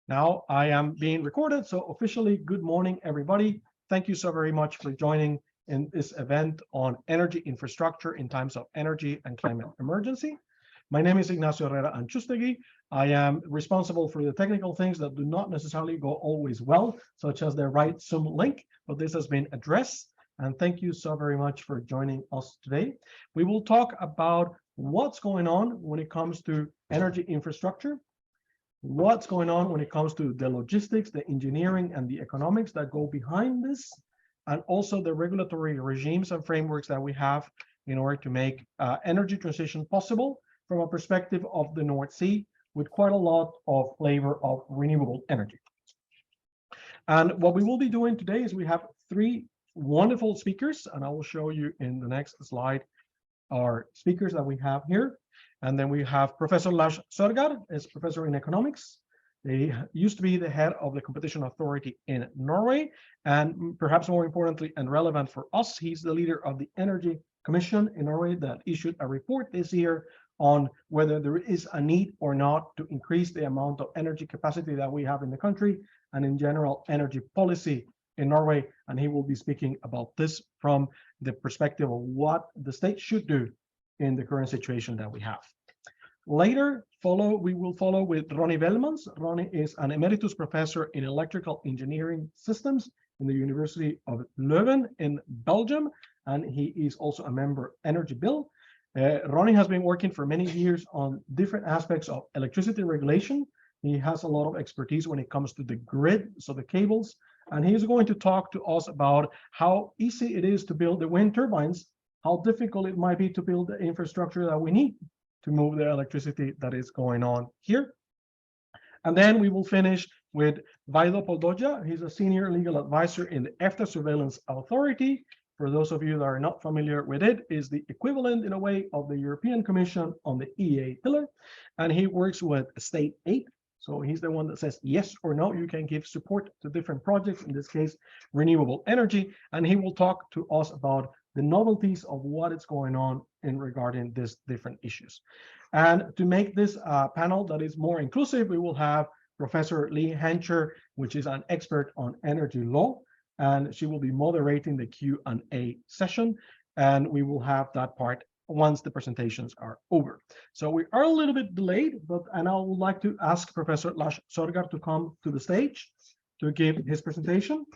Now I am being recorded, so officially, good morning, everybody. Thank you so very much for joining in this event on energy infrastructure in times of energy and climate emergency. My name is Ignacio Herrera Anchustegui. I am responsible for the technical things that do not necessarily go always well, such as the right Zoom link, but this has been addressed. And thank you so very much for joining us today. We will talk about what's going on when it comes to energy infrastructure, what's going on when it comes to the logistics, the engineering, and the economics that go behind this, and also the regulatory regimes and frameworks that we have in order to make energy transition possible from a perspective of the North Sea, with quite a lot of flavor of renewable energy. And what we will be doing today is we have three wonderful speakers, and I will show you in the next slide our speakers that we have here. And then we have Professor Lars Sørgard, is professor in economics. He used to be the head of the competition authority in Norway, and perhaps more importantly and relevant for us, he's the leader of the Energy Commission in Norway that issued a report this year on whether there is a need or not to increase the amount of energy capacity that we have in the country and in general energy policy in Norway. And he will be speaking about this from the perspective of what the state should do in the current situation that we have. Later, we will follow with Ronnie Belmans. Ronnie is an Emeritus Professor in Electrical Engineering Systems in the University of Leuven in Belgium, and he is also a member of EnergyVille. Ronnie has been working for many years on different aspects of electricity regulation. He has a lot of expertise when it comes to the grid, so the cables, and he's going to talk to us about how easy it is to build the wind turbines, how difficult it might be to build the infrastructure that we need to move the electricity that is going on here. And then we will finish with Vaido Poldoja. He's a senior legal advisor in the EFTA Surveillance Authority. For those of you that are not familiar with it, is the equivalent in a way of the European Commission on the EA pillar. And he works with state aid. So he's the one that says yes or no, you can give support to different projects, in this case, renewable energy. And he will talk to us about the novelties of what is going on in regarding these different issues. And to make this panel that is more inclusive, we will have Professor Lee Hencher, which is an expert on energy law, and she will be moderating the Q&A session. And we will have that part once the presentations are over. So we are a little bit delayed, and I would like to ask Professor Lars Sørgard to come to the stage to give his presentation.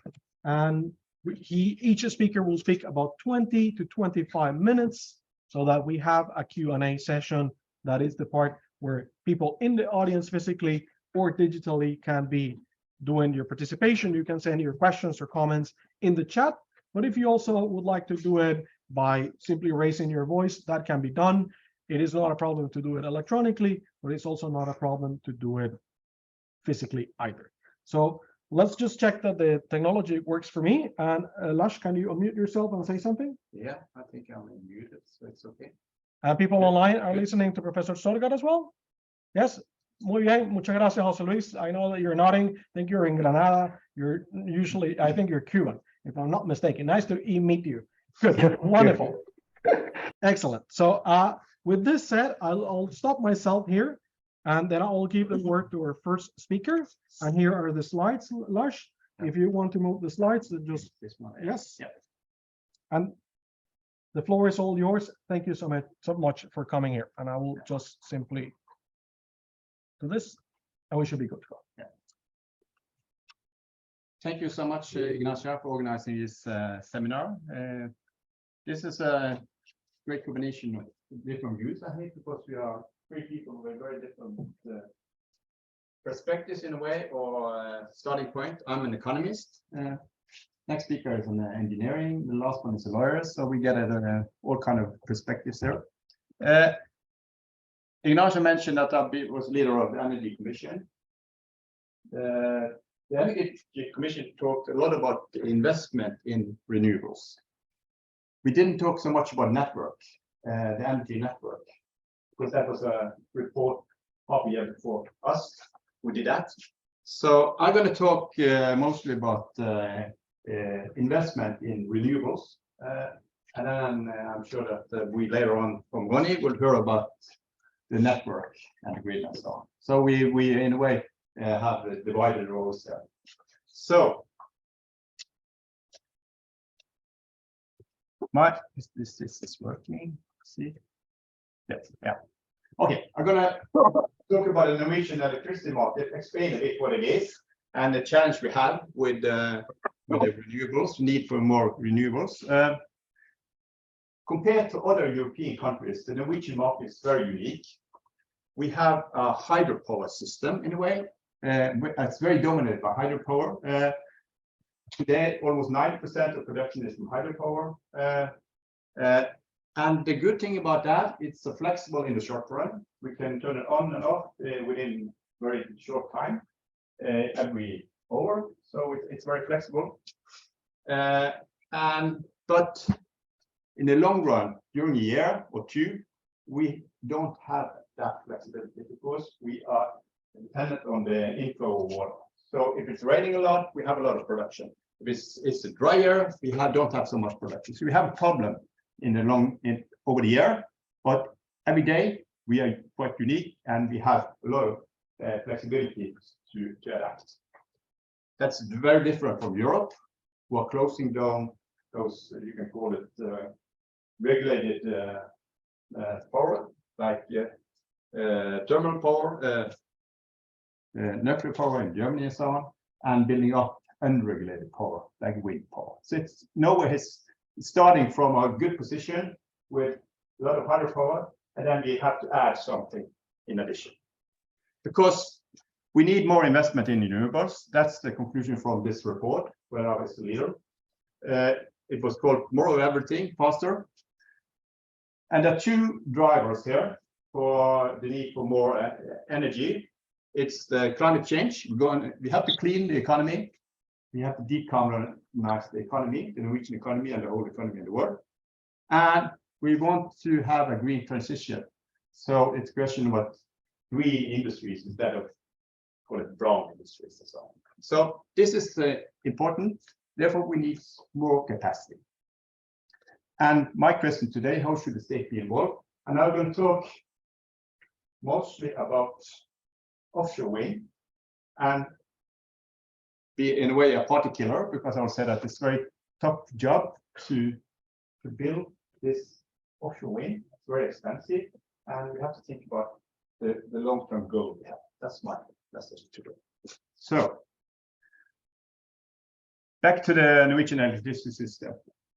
And each speaker will speak about 20 to 25 minutes so that we have a Q&A session. That is the part where people in the audience physically or digitally can be doing your participation. You can send your questions or comments in the chat, but if you also would like to do it by simply raising your voice, that can be done. It is not a problem to do it electronically, but it's also not a problem to do it physically either. So let's just check that the technology works for me. And Lars, can you unmute yourself and say something? Yeah, I think I'm muted, so it's okay. People online are listening to Professor Sørgard as well? Yes? Muy bien, muchas gracias, Jose Luis. I know that you're nodding. I think you're in Granada. You're usually, I think you're Cuban, if I'm not mistaken. Nice to meet you. Good, wonderful. Excellent. So with this said, I'll stop myself here, and then I'll give the word to our first speaker. And here are the slides, Lars. If you want to move the slides, just this one. Yes. Yeah. And the floor is all yours. Thank you so much for coming here. And I will just simply do this, and we should be good to go. Yeah. Thank you so much, Ignacio, for organizing this seminar. This is a great combination of different views, I think, because we are three people with very different perspectives in a way, or starting point. I'm an economist. Next speaker is on engineering. The last one is a lawyer. So we get all kind of perspectives there. Ignacio mentioned that I was leader of the Energy Commission. The Energy Commission talked a lot about the investment in renewables. We didn't talk so much about network, the energy network, because that was a report half a year before us. We did that. So I'm going to talk mostly about investment in renewables. And then I'm sure that we later on from Ronnie will hear about the network and the grid and so on. So we in a way have the divided rows there. So this is working. See? Yes, yeah. Okay, I'm gonna talk about the Norwegian electricity market, explain a bit what it is, and the challenge we have with the renewables, need for more renewables. Compared to other European countries, the Norwegian market is very unique. We have a hydropower system in a way. It's very dominated by hydropower. Today, almost 90% of production is from hydropower. And the good thing about that, it's flexible in the short run. We can turn it on and off within very short time, every hour. So it's very flexible. But in the long run, during a year or two, we don't have that flexibility because we are dependent on the inflow of water. So if it's raining a lot, we have a lot of production. If it's drier, we don't have so much production. So we have a problem over the year, but every day we are quite unique and we have a lot of flexibility to adapt. That's very different from Europe, who are closing down those, you can call it regulated power, like thermal power, nuclear power in Germany and so on, and building up unregulated power, like wind power. So Norway is starting from a good position with a lot of hydropower, and then we have to add something in addition. Because we need more investment in renewables. That's the conclusion from this report, where I was the leader. It was called More of Everything, Faster. And there are two drivers here for the need for more energy. It's the climate change. We have to clean the economy. We have to decarbonize the economy, the Norwegian economy, and the whole economy in the world. And we want to have a green transition. So it's a question about green industries instead of, call it, brown industries and so on. So this is important. Therefore, we need more capacity. And my question today, how should the state be involved? And I'm going to talk mostly about offshore wind and be in a way a party killer, because I will say that it's a very tough job to build this offshore wind. It's very expensive, and we have to think about the long-term goal we have. That's my message today. So back to the Norwegian electricity system.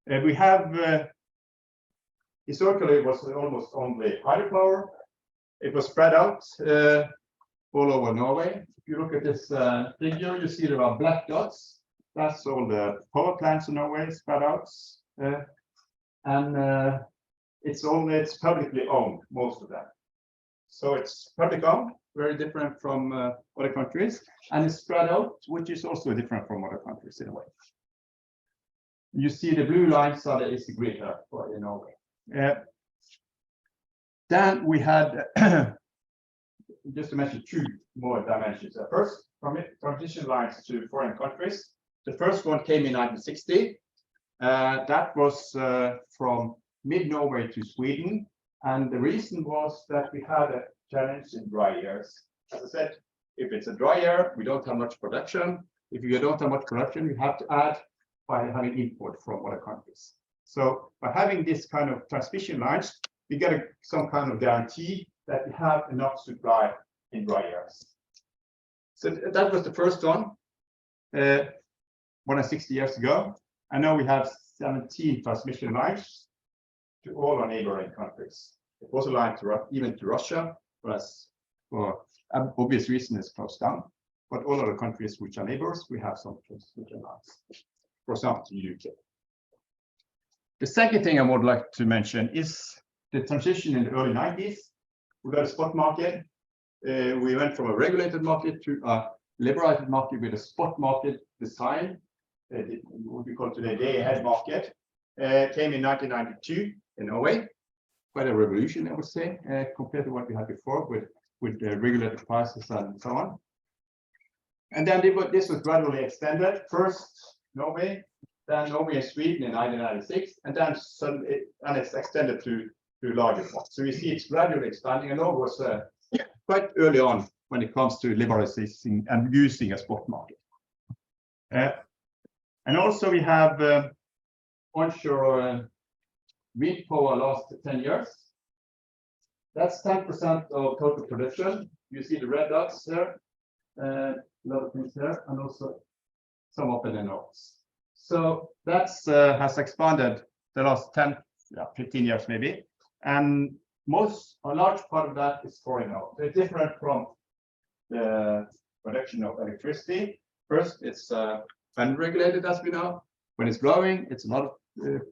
We have historically it was almost only hydropower. It was spread out all over Norway. If you look at this figure, you see there are black dots. That's all the power plants in Norway spread out, and it's publicly owned, most of them. So it's public owned, very different from other countries, and it's spread out, which is also different from other countries in a way. You see the blue lines is the grid for in Norway. Then we had, just to mention two more dimensions. First, from transition lines to foreign countries. The first one came in 1960. That was from mid-Norway to Sweden. And the reason was that we had a challenge in dry years. As I said, if it's a dry year, we don't have much production. If you don't have much production, you have to add by having import from other countries. So by having this kind of transmission lines, we get some kind of guarantee that we have enough supply in dry years. So that was the first one, more than 60 years ago. And now we have 17 transmission lines to all our neighboring countries. It was a line even to Russia, whereas for obvious reason it's closed down. But all other countries which are neighbors, we have some transmission lines. For example, to the UK. The second thing I would like to mention is the transition in the early 90s. We got a spot market. We went from a regulated market to a liberated market with a spot market design, what we call today day-ahead market. Came in 1992 in Norway. Quite a revolution, I would say, compared to what we had before with regulated prices and so on. And then this was gradually extended. First Norway, then Norway and Sweden in 1996, and then it's extended to larger parts. So we see it's gradually expanding, and Norway was quite early on when it comes to liberalizing and using a spot market. And also we have onshore wind power last 10 years. That's 10% of total production. You see the red dots there, a lot of things there, and also some up in the north. So that's has expanded the last 10, 15 years maybe, and a large part of that is foreign out. They're different from the production of electricity. First, it's unregulated, as we know. When it's blowing, it's a lot of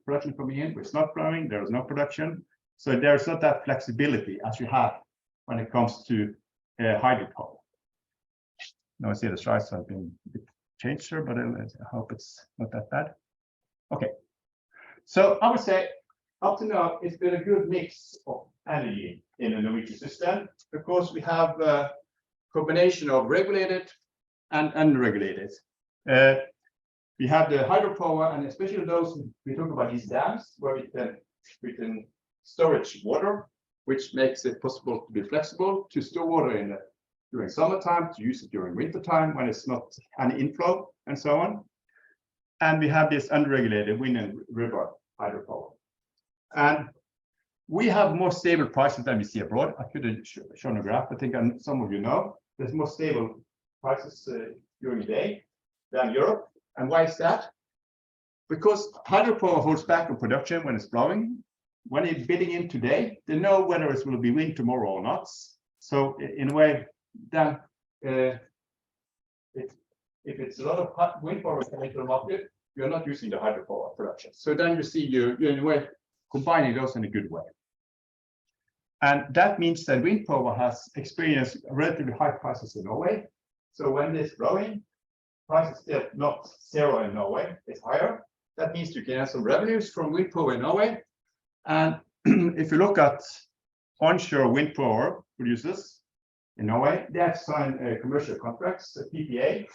production coming in. When it's not blowing, there is no production. So there's not that flexibility as you have when it comes to hydropower. Now I see the slides have been changed here, but I hope it's not that bad. Okay. So I would say up to now, it's been a good mix of energy in the Norwegian system because we have a combination of regulated and unregulated. We have the hydropower, and especially those we talk about these dams where we can storage water, which makes it possible to be flexible to store water during summertime, to use it during winter time when it's not any inflow, and so on. And we have this unregulated wind and river hydropower. And we have more stable prices than we see abroad. I could have shown a graph. I think some of you know there's more stable prices during the day than Europe. And why is that? Because hydropower holds back on production when it's blowing. When it's bidding in today, they know whether it will be wind tomorrow or not. So in a way, then if it's a lot of wind power coming to the market, you're not using the hydropower production. So then you see you're in a way combining those in a good way. And that means that wind power has experienced relatively high prices in Norway. So when it's blowing, price is still not zero in Norway, it's higher. That means you can have some revenues from wind power in Norway. And if you look at onshore wind power producers in Norway, they have signed commercial contracts, a PPA.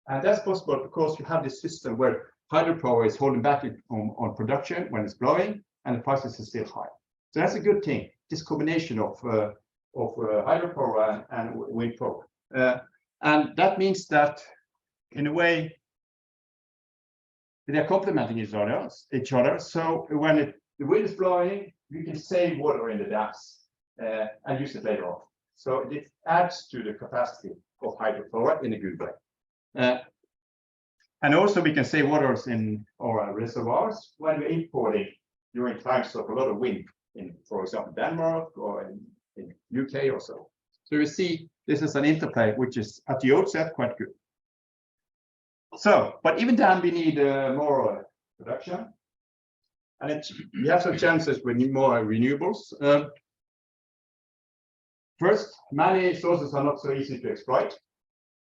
And that's possible because you have this system where hydropower is holding back on production when it's blowing, and the prices are still high. So that's a good thing, this combination of hydropower and wind power. And that means that, in a way, they're complementing each other. So when the wind is blowing, you can save water in the dams and use it later on. So it adds to the capacity of hydropower in a good way. And also we can save waters in our reservoirs when we're importing during times of a lot of wind in, for example, Denmark or in UK or so. So you see this is an interplay which is at the outset quite good. So, but even then we need more production. And we have some chances we need more renewables. First, many sources are not so easy to exploit.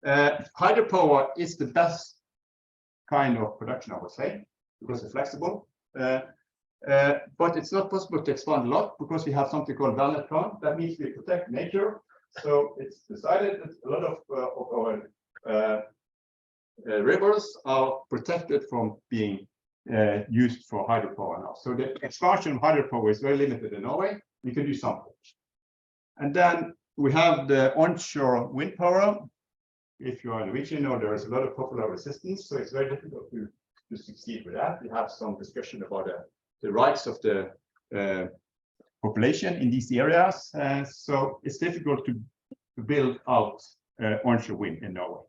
Hydropower is the best kind of production, I would say, because it's flexible. But it's not possible to expand a lot because we have something called wellnet plan. That means we protect nature. So it's decided that a lot of our rivers are protected from being used for hydropower now. So the expansion of hydropower is very limited in Norway. We can do something. And then we have the onshore wind power. If you are in Norwegian, you know there is a lot of popular resistance, so it's very difficult to succeed with that. We have some discussion about the rights of the population in these areas, so it's difficult to build out onshore wind in Norway.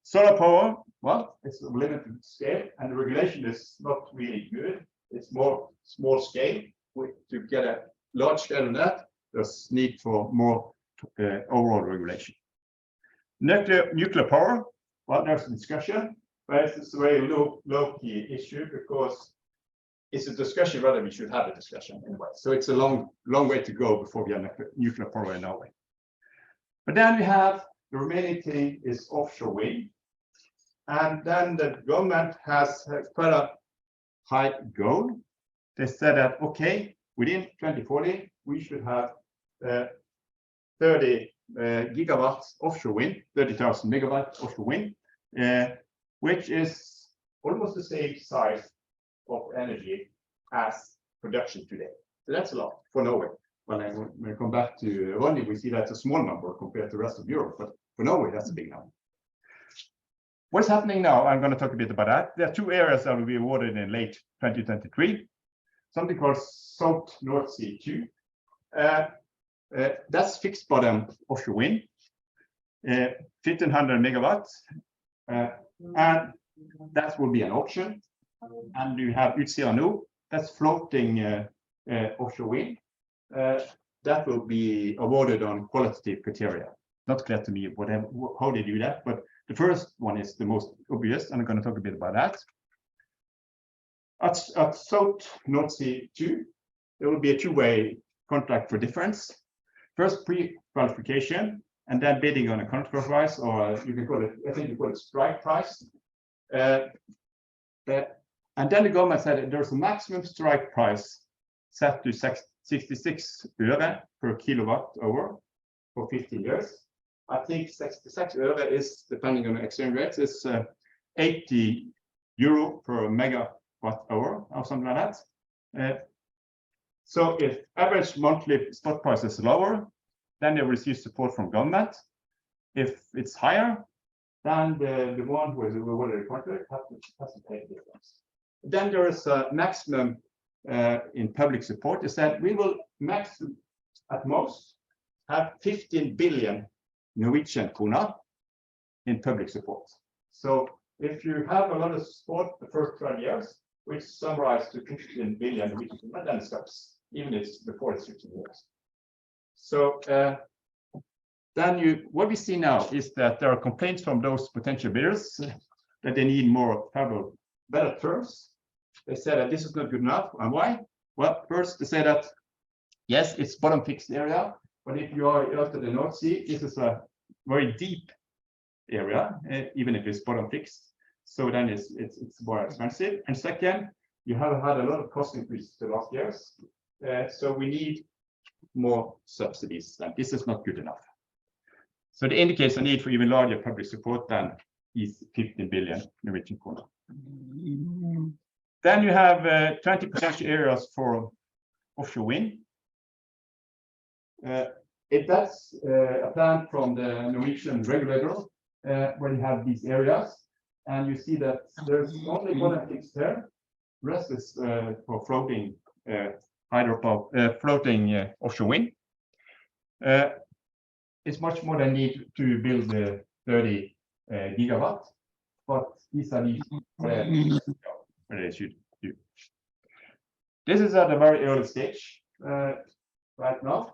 Solar power, well, it's a limited scale, and the regulation is not really good. It's more small scale. To get a large scale on that, there's need for more overall regulation. Nuclear power, well, there's a discussion, but it's a very low-key issue because it's a discussion whether we should have a discussion anyway. So it's a long way to go before we have nuclear power in Norway. But then we have the remaining thing is offshore wind. And then the government has quite a high goal. They said that, okay, within 2040, we should have 30 gigawatts offshore wind, 30,000 megawatts offshore wind, which is almost the same size of energy as production today. So that's a lot for Norway. when we come back to Ronnie, we see that's a small number compared to the rest of Europe, but for Norway, that's a big number. What's happening now? I'm going to talk a bit about that. There are two areas that will be awarded in late 2023. Something called South North Sea 2. That's fixed bottom offshore wind, 1,500 megawatts, and that will be an auction. And you have Utsira Nord, that's floating offshore wind. That will be awarded on qualitative criteria. Not clear to me how they do that, but the first one is the most obvious, and I'm going to talk a bit about that. At South North Sea 2, there will be a two-way contract for difference. First pre-qualification, and then bidding on a contract price, or you can call it, I think you call it strike price. And then the government said there's a maximum strike price set to 66 øre per kilowatt hour for 15 years. I think 66 øre is, depending on the exchange rates, is 80 euro per megawatt hour or something like that. So if average monthly spot price is lower, then they receive support from government. If it's higher, then the one who is awarded the contract has to pay the difference. Then there is a maximum in public support. Is that we will at most have 15 billion Norwegian kroner in public support. So if you have a lot of support the first 12 years, which summarize to 15 billion Norwegian kroner, then it stops, even if it's before it's 15 years. So then what we see now is that there are complaints from those potential bidders that they need more better terms. They said that this is not good enough. And why? Well, first they say that yes, it's bottom fixed area, but if you are after the North Sea, this is a very deep area, even if it's bottom fixed. So then it's more expensive. And second, you have had a lot of cost increases the last years. So we need more subsidies, and this is not good enough. So it indicates a need for even larger public support than these 15 billion Norwegian kroner. Then you have 20 potential areas for offshore wind. If that's a plan from the Norwegian regulator, where you have these areas, and you see that there's only one fixed there, the rest is for floating hydropower, floating offshore wind. It's much more than need to build 30 gigawatt, but these are these where they should do. This is at a very early stage right now.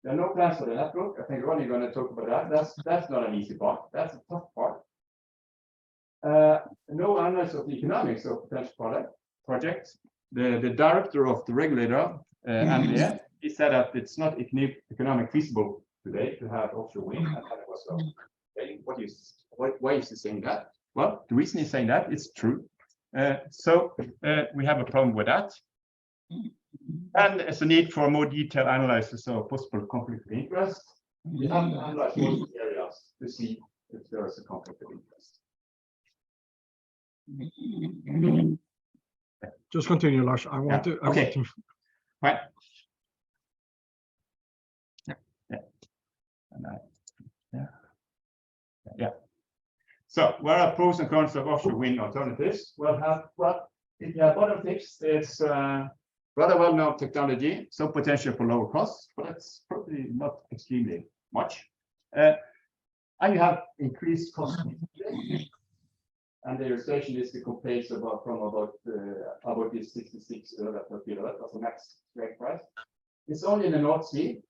There are no plans for the network. I think Ronnie is going to talk about that. That's not an easy part. That's a tough part. No analysis of the economics of potential projects. The director of the regulator, EnergyVille, he said that it's not economic feasible today to have offshore wind. And that was why is he saying that? Well, the reason he's saying that is true. So we have a problem with that. And there's a need for more detailed analysis of possible conflict of interest. We have to analyze most areas to see if there is a conflict of interest. Just continue, Lars. I want to. Okay. Right. Yeah. So, what are pros and cons of offshore wind alternatives? Well, if you have bottom fixed, it's rather well-known technology, some potential for lower costs, but that's probably not extremely much. And you have increased cost. And the illustration is the complaints about this 66 per kilowatt as a max strike price. It's only in the North Sea,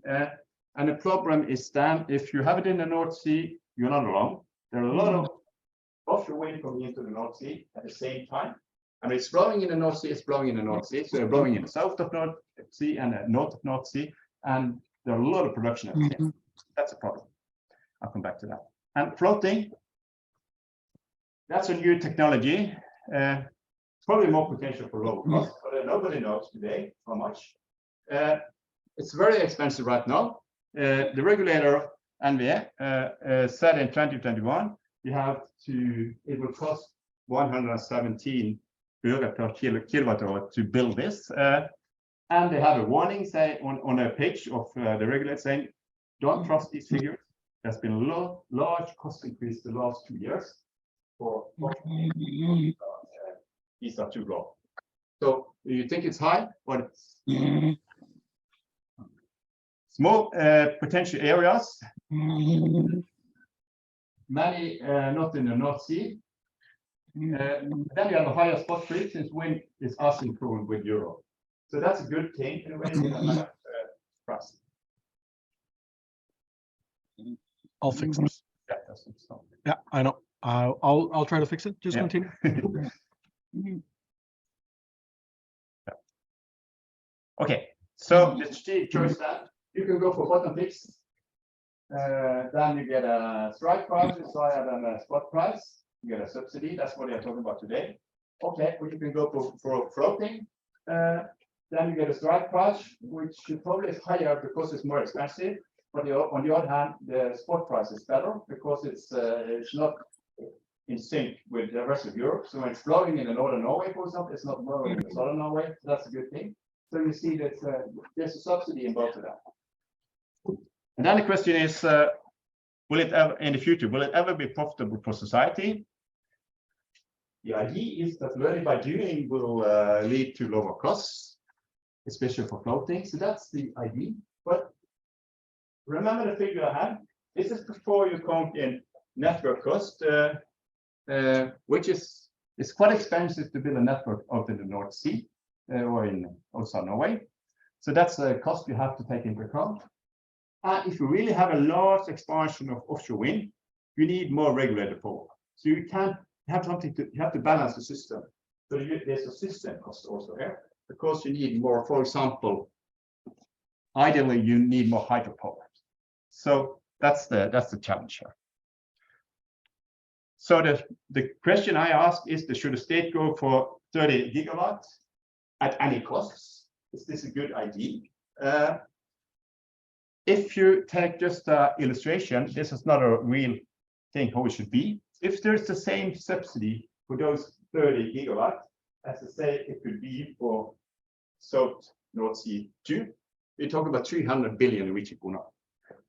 and the problem is then if you have it in the North Sea, you're not alone. There are a lot of offshore wind coming into the North Sea at the same time. And it's blowing in the North Sea, it's blowing in the North Sea. So they're blowing in the south of North Sea and the north of North Sea. And there are a lot of production at the same time. That's a problem. I'll come back to that. And floating, that's a new technology. Probably more potential for lower cost, but nobody knows today how much. It's very expensive right now. The regulator, EnergyVille, said in 2021, it will cost 117 øre per kilowatt hour to build this. And they have a warning say on a page of the regulator saying, don't trust these figures. There's been a large cost increase the last 2 years for these are too low. So you think it's high, but it's small potential areas. Many not in the North Sea. Then you have a higher spot rate since wind is asynchronous with Europe. So that's a good thing in a way. Trust. I'll fix this. Yeah, that's some. Yeah, I know. I'll try to fix it. Just continue. Okay, so the strategic choice that you can go for bottom fix. Then you get a strike price, it's higher than a spot price. You get a subsidy. That's what we are talking about today. Okay, well, you can go for floating. Then you get a strike price, which probably is higher because it's more expensive. But on the other hand, the spot price is better because it's not in sync with the rest of Europe. So when it's blowing in the northern Norway, for example, it's not blowing in the southern Norway. So that's a good thing. So you see that there's a subsidy in both of them. And then the question is, will it ever, in the future, will it ever be profitable for society? The idea is that learning by doing will lead to lower costs, especially for floating. So that's the idea. But remember the figure I had. This is before you count in network cost, which is quite expensive to build a network out in the North Sea or in outside Norway. So that's a cost you have to take into account. And if you really have a large expansion of offshore wind, you need more regulated power. So you can't have something to, you have to balance the system. So there's a system cost also here because you need more, for example, ideally you need more hydropower. So that's the challenge here. So the question I ask is, should the state go for 30 gigawatts at any costs? Is this a good idea? If you take just an illustration, this is not a real thing how it should be. If there's the same subsidy for those 30 gigawatts, as I say, it could be for South North Sea 2, we're talking about 300 billion Norwegian kroner.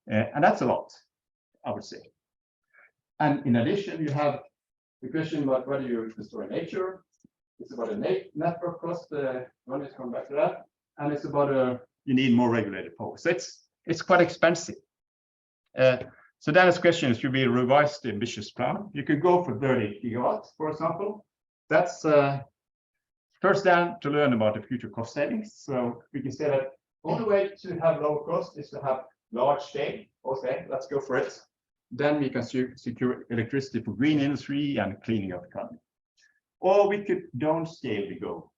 And that's a lot, I would say. And in addition, you have the question about whether you destroy nature. It's about a network cost. Ronnie is coming back to that. And it's about you need more regulated power. So it's quite expensive. So then this question is, should we revise the ambitious plan? You could go for 30 gigawatts, for example. That's first then to learn about the future cost savings. So we can say that the only way to have lower cost is to have large scale. Okay, let's go for it. Then we can secure electricity for green industry and cleaning up the economy. Or we could downscale the goal.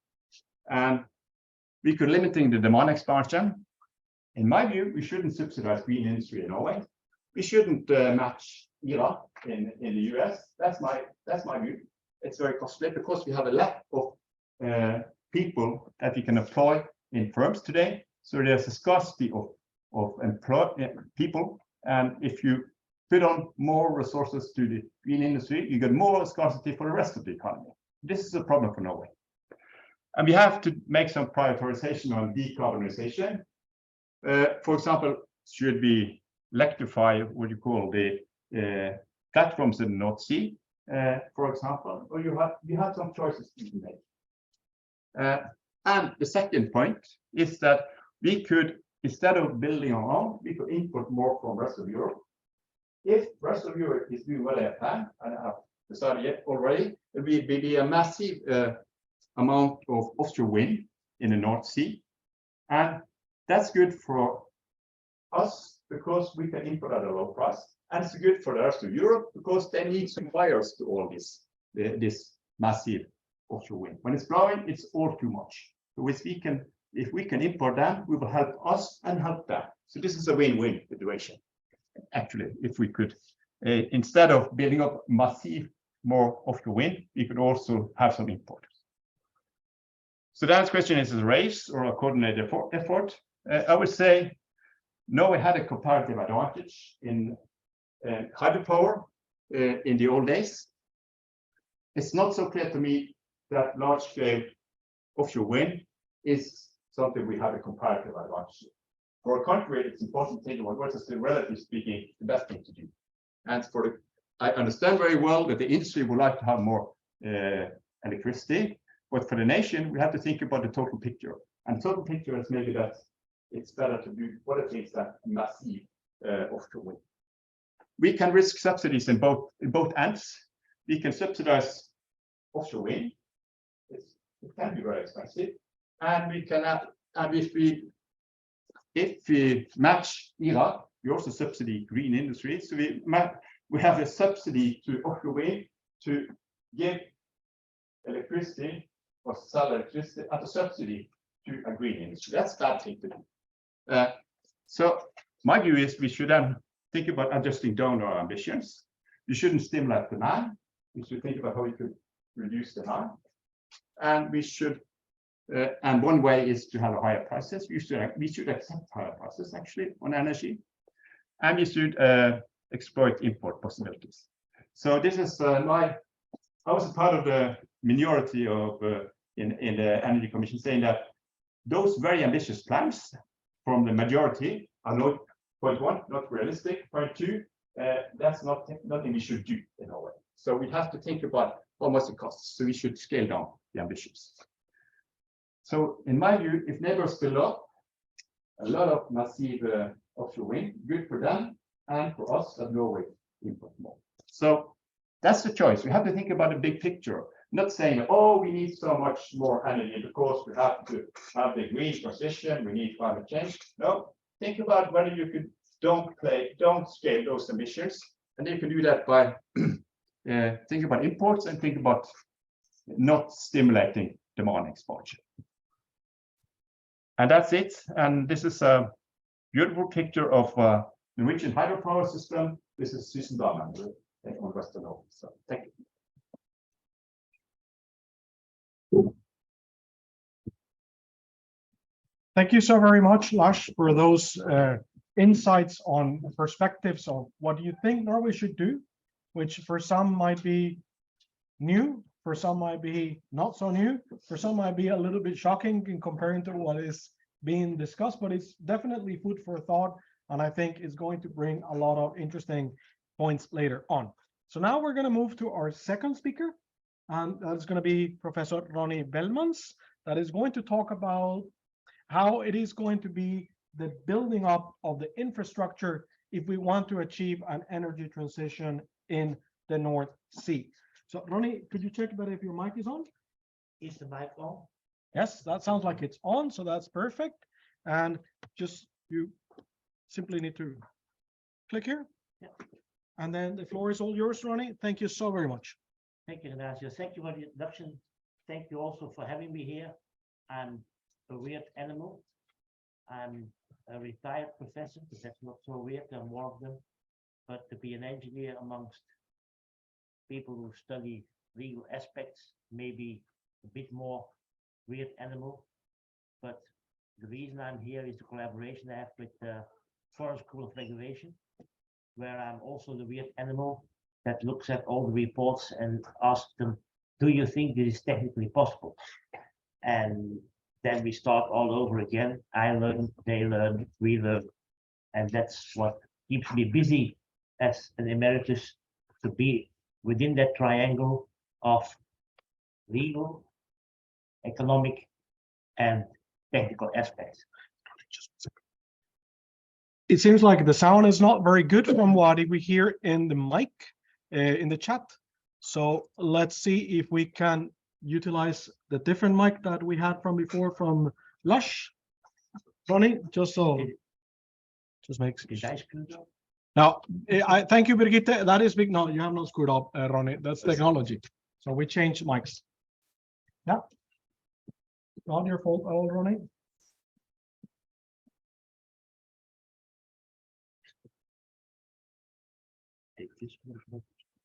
And we could limiting the demand expansion. In my view, we shouldn't subsidize green industry in Norway. We shouldn't match ELA in the US. That's my view. It's very costly because we have a lack of people that we can employ in firms today. So there's a scarcity of people. And if you put on more resources to the green industry, you get more scarcity for the rest of the economy. This is a problem for Norway. And we have to make some prioritization on decarbonization. For example, should we electrify what you call the platforms in the North Sea, for example, or you have some choices to make. And the second point is that we could, instead of building our own, we could import more from the rest of Europe. If the rest of Europe is doing well at hand, and I've decided yet already, it will be a massive amount of offshore wind in the North Sea. And that's good for us because we can import at a low price. And it's good for the rest of Europe because they need suppliers to all this massive offshore wind. When it's blowing, it's all too much. So if we can import them, we will help us and help them. So this is a win-win situation. Actually, if we could, instead of building up massive more offshore wind, we could also have some importers. So that's question is a race or a coordinated effort. I would say Norway had a comparative advantage in hydropower in the old days. It's not so clear to me that large-scale offshore wind is something we have a comparative advantage. For a country, it's important to think about what is, relatively speaking, the best thing to do. And I understand very well that the industry would like to have more electricity, but for the nation, we have to think about the total picture. And the total picture is maybe that it's better to do what it is that massive offshore wind. We can risk subsidies in both ends. We can subsidize offshore wind. It can be very expensive, and we can and if we match IRA, we also subsidy green industry. So we have a subsidy to offshore wind to give electricity or sell electricity at a subsidy to a green industry. That's a bad thing to do. So my view is we should then think about adjusting down our ambitions. We shouldn't stimulate demand. We should think about how we could reduce demand. And we should, and one way is to have a higher prices. We should accept higher prices actually on energy. And we should exploit import possibilities. So this is I was a part of the minority of in the Energy Commission saying that those very ambitious plans from the majority are not, point one, not realistic. Point two, that's nothing we should do in Norway. So we have to think about how much it costs. So we should scale down the ambitions. So in my view, if neighbors build up a lot of massive offshore wind, good for them and for us that Norway import more. So that's the choice. We have to think about the big picture, not saying, oh, we need so much more energy because we have to have the green transition, we need climate change. No, think about whether you could don't scale those emissions, and you can do that by think about imports and think about not stimulating demand expansion. And that's it. And this is a beautiful picture of the Norwegian hydropower system. This is Susan Bergman on Western Norway. So thank you. Thank you so very much, Lars, for those insights on perspectives of what do you think Norway should do, which for some might be new, for some might be not so new, for some might be a little bit shocking in comparing to what is being discussed, but it's definitely food for thought, and I think it's going to bring a lot of interesting points later on. So now we're going to move to our second speaker, and that's going to be Professor Ronnie Belmans, that is going to talk about how it is going to be the building up of the infrastructure if we want to achieve an energy transition in the North Sea. So Ronnie, could you check that if your mic is on? Is the mic on? Yes, that sounds like it's on, so that's perfect. And just you simply need to click here. Yeah. And then the floor is all yours, Ronnie. Thank you so very much. Thank you, Ignacio. Thank you for the introduction. Thank you also for having me here. I'm a weird animal. I'm a retired professor, but that's not so weird. I'm one of them. But to be an engineer amongst people who study legal aspects may be a bit more weird animal. But the reason I'm here is the collaboration I have with the Foreign School of Regulation, where I'm also the weird animal that looks at all the reports and asks them, do you think this is technically possible? And then we start all over again. I learn, they learn, we learn. And that's what keeps me busy as an emeritus, to be within that triangle of legal, economic, and technical aspects. It seems like the sound is not very good from what we hear in the mic, in the chat. So let's see if we can utilize the different mic that we had from before from Lars. Ronnie, just so, just makes it. Now, I thank you, Birgitte. That is big. No, you have not screwed up, Ronnie. That's technology. So we changed mics. Yeah. Not your fault at all, Ronnie.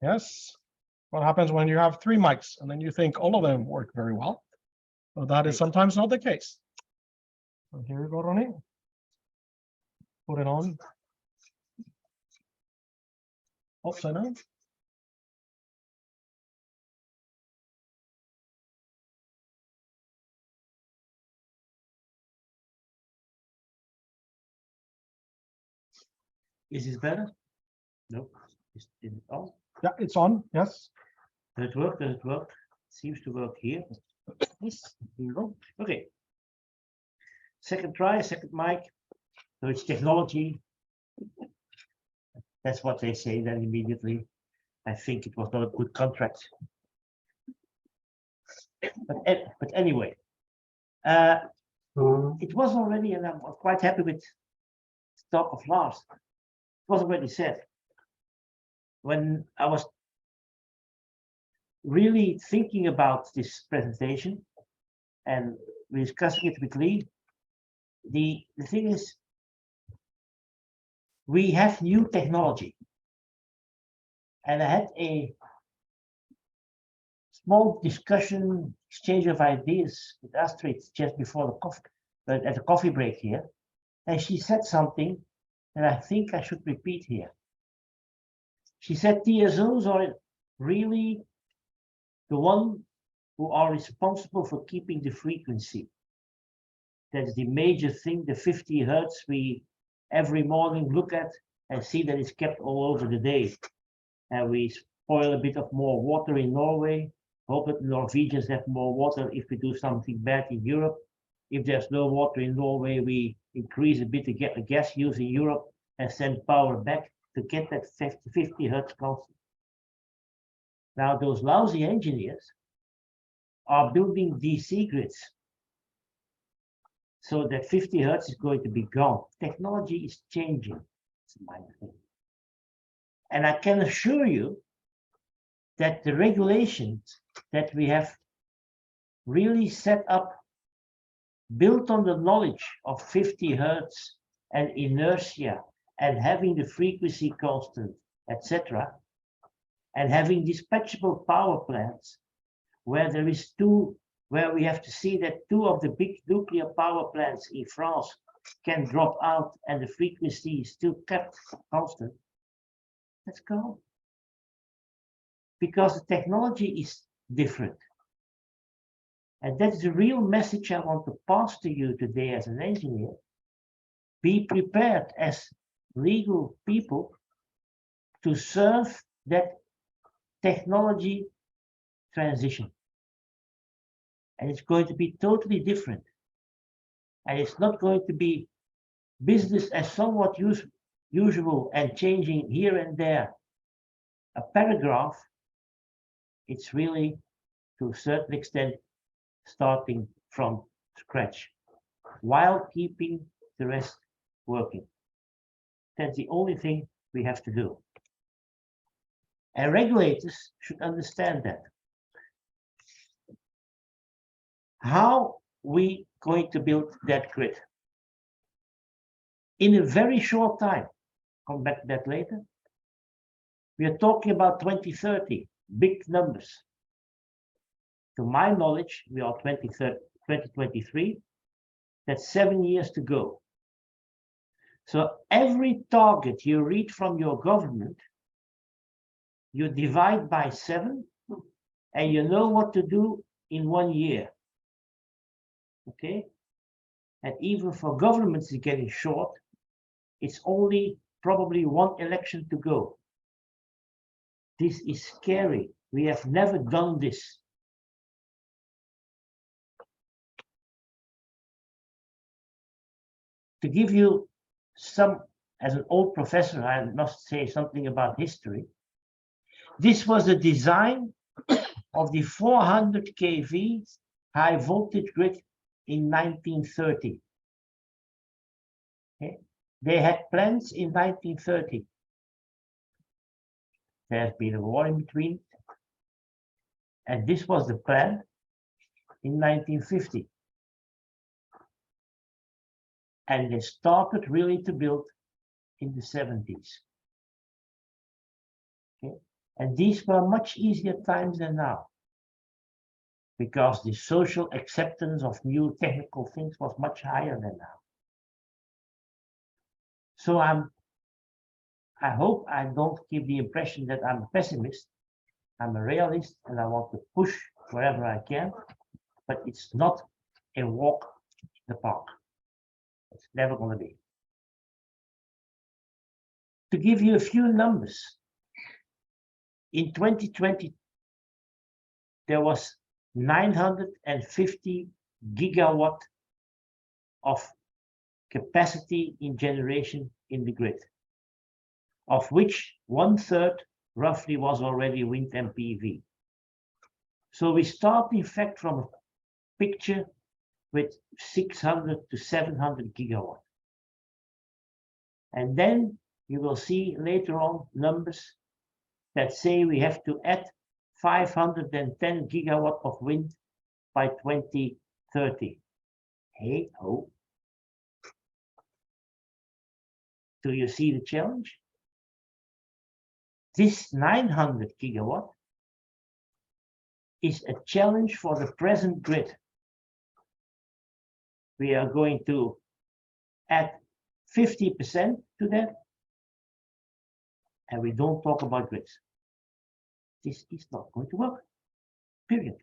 Yes. What happens when you have 3 mics and then you think all of them work very well? So that is sometimes not the case. So here you go, Ronnie. Put it on. Upside down. Is this better? No. Is it on? Yeah, it's on. Yes. Does it work? Does it work? Seems to work here. Yes. Here you go. Okay. Second try, second mic. So it's technology. That's what they say then immediately. I think it was not a good contract. But anyway, it was already, and I'm quite happy with the talk of Lars. It was already said. When I was really thinking about this presentation and discussing it with Lee, the thing is, we have new technology. And I had a small discussion, exchange of ideas with Astrid just before the coffee, at the coffee break here. And she said something that I think I should repeat here. She said TSOs are really the one who are responsible for keeping the frequency. That's the major thing, the 50 hertz we every morning look at and see that it's kept all over the day. And we spoil a bit of more water in Norway. Hope that the Norwegians have more water if we do something bad in Europe. If there's no water in Norway, we increase a bit the gas use in Europe and send power back to get that 50 hertz constant. Now, those lousy engineers are building DC grids so that 50 hertz is going to be gone. Technology is changing. It's a minor thing. And I can assure you that the regulations that we have really set up, built on the knowledge of 50 hertz and inertia and having the frequency constant, etc., and having dispatchable power plants where we have to see that 2 of the big nuclear power plants in France can drop out and the frequency is still kept constant. Let's go. Because the technology is different. And that's the real message I want to pass to you today as an engineer. Be prepared as legal people to serve that technology transition. And it's going to be totally different. And it's not going to be business as somewhat usual and changing here and there a paragraph. It's really, to a certain extent, starting from scratch while keeping the rest working. That's the only thing we have to do. And regulators should understand that. How we going to build that grid? In a very short time, come back to that later. We are talking about 2030, big numbers. To my knowledge, we are 2023, that's 7 years to go. So every target you read from your government, you divide by 7, and you know what to do in 1 year. Okay? And even for governments, it's getting short. It's only probably 1 election to go. This is scary. We have never done this. To give you some, as an old professor, I must say something about history. This was the design of the 400 kV high voltage grid in 1930. Okay. They had plans in 1930. There has been a war in between. And this was the plan in 1950. And they started really to build in the 70s. Okay. And these were much easier times than now, because the social acceptance of new technical things was much higher than now. So I hope I don't give the impression that I'm a pessimist. I'm a realist and I want to push wherever I can, but it's not a walk in the park. It's never going to be. To give you a few numbers, in 2020, there was 950 gigawatt of capacity in generation in the grid, of which 1/3 roughly was already wind and PV. So we start, in fact, from a picture with 600 to 700 gigawatt. And then you will see later on numbers that say we have to add 510 gigawatt of wind by 2030. Hey ho. Do you see the challenge? This 900 gigawatt is a challenge for the present grid. We are going to add 50% to that, and we don't talk about grids. This is not going to work, period.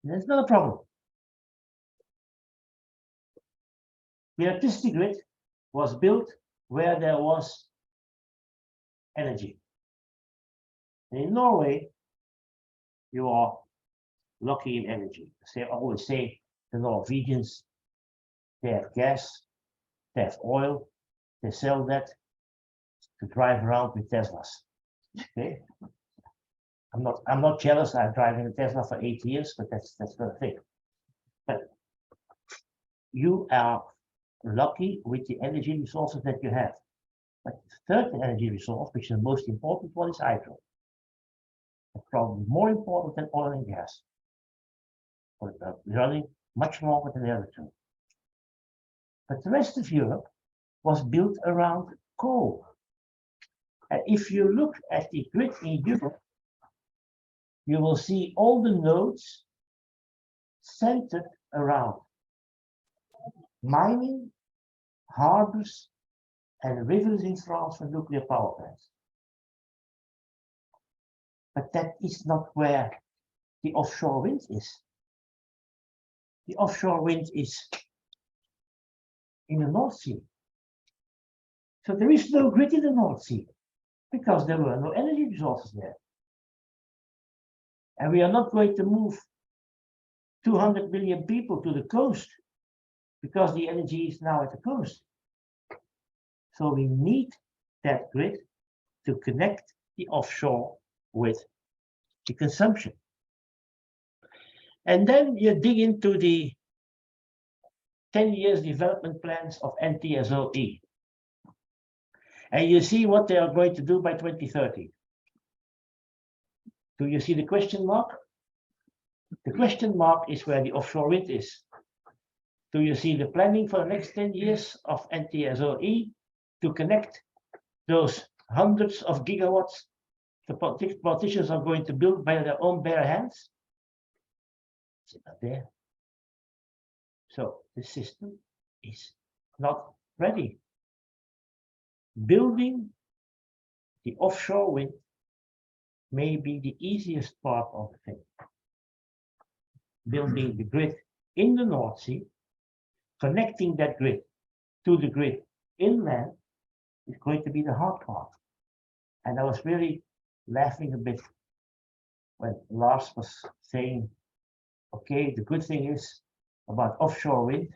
That's not a problem. The electricity grid was built where there was energy. And in Norway, you are lucky in energy. I always say the Norwegians, they have gas, they have oil, they sell that to drive around with Teslas. Okay, I'm not jealous. I've driven a Tesla for 8 years, but that's not a thing. But you are lucky with the energy resources that you have. But the third energy resource, which is the most important one, is hydro. It's probably more important than oil and gas. But running much longer than the other two. But the rest of Europe was built around coal. And if you look at the grid in Europe, you will see all the nodes centered around mining, harbors, and rivers in France for nuclear power plants. But that is not where the offshore wind is. The offshore wind is in the North Sea. So there is no grid in the North Sea because there were no energy resources there. And we are not going to move 200 million people to the coast because the energy is now at the coast. So we need that grid to connect the offshore with the consumption. And then you dig into the 10 years development plans of NTSOE. And you see what they are going to do by 2030. Do you see the question mark? The question mark is where the offshore wind is. Do you see the planning for the next 10 years of NTSOE to connect those hundreds of gigawatts the politicians are going to build by their own bare hands? It's not there. So the system is not ready. Building the offshore wind may be the easiest part of the thing. Building the grid in the North Sea, connecting that grid to the grid inland is going to be the hard part. And I was really laughing a bit when Lars was saying, okay, the good thing is about offshore wind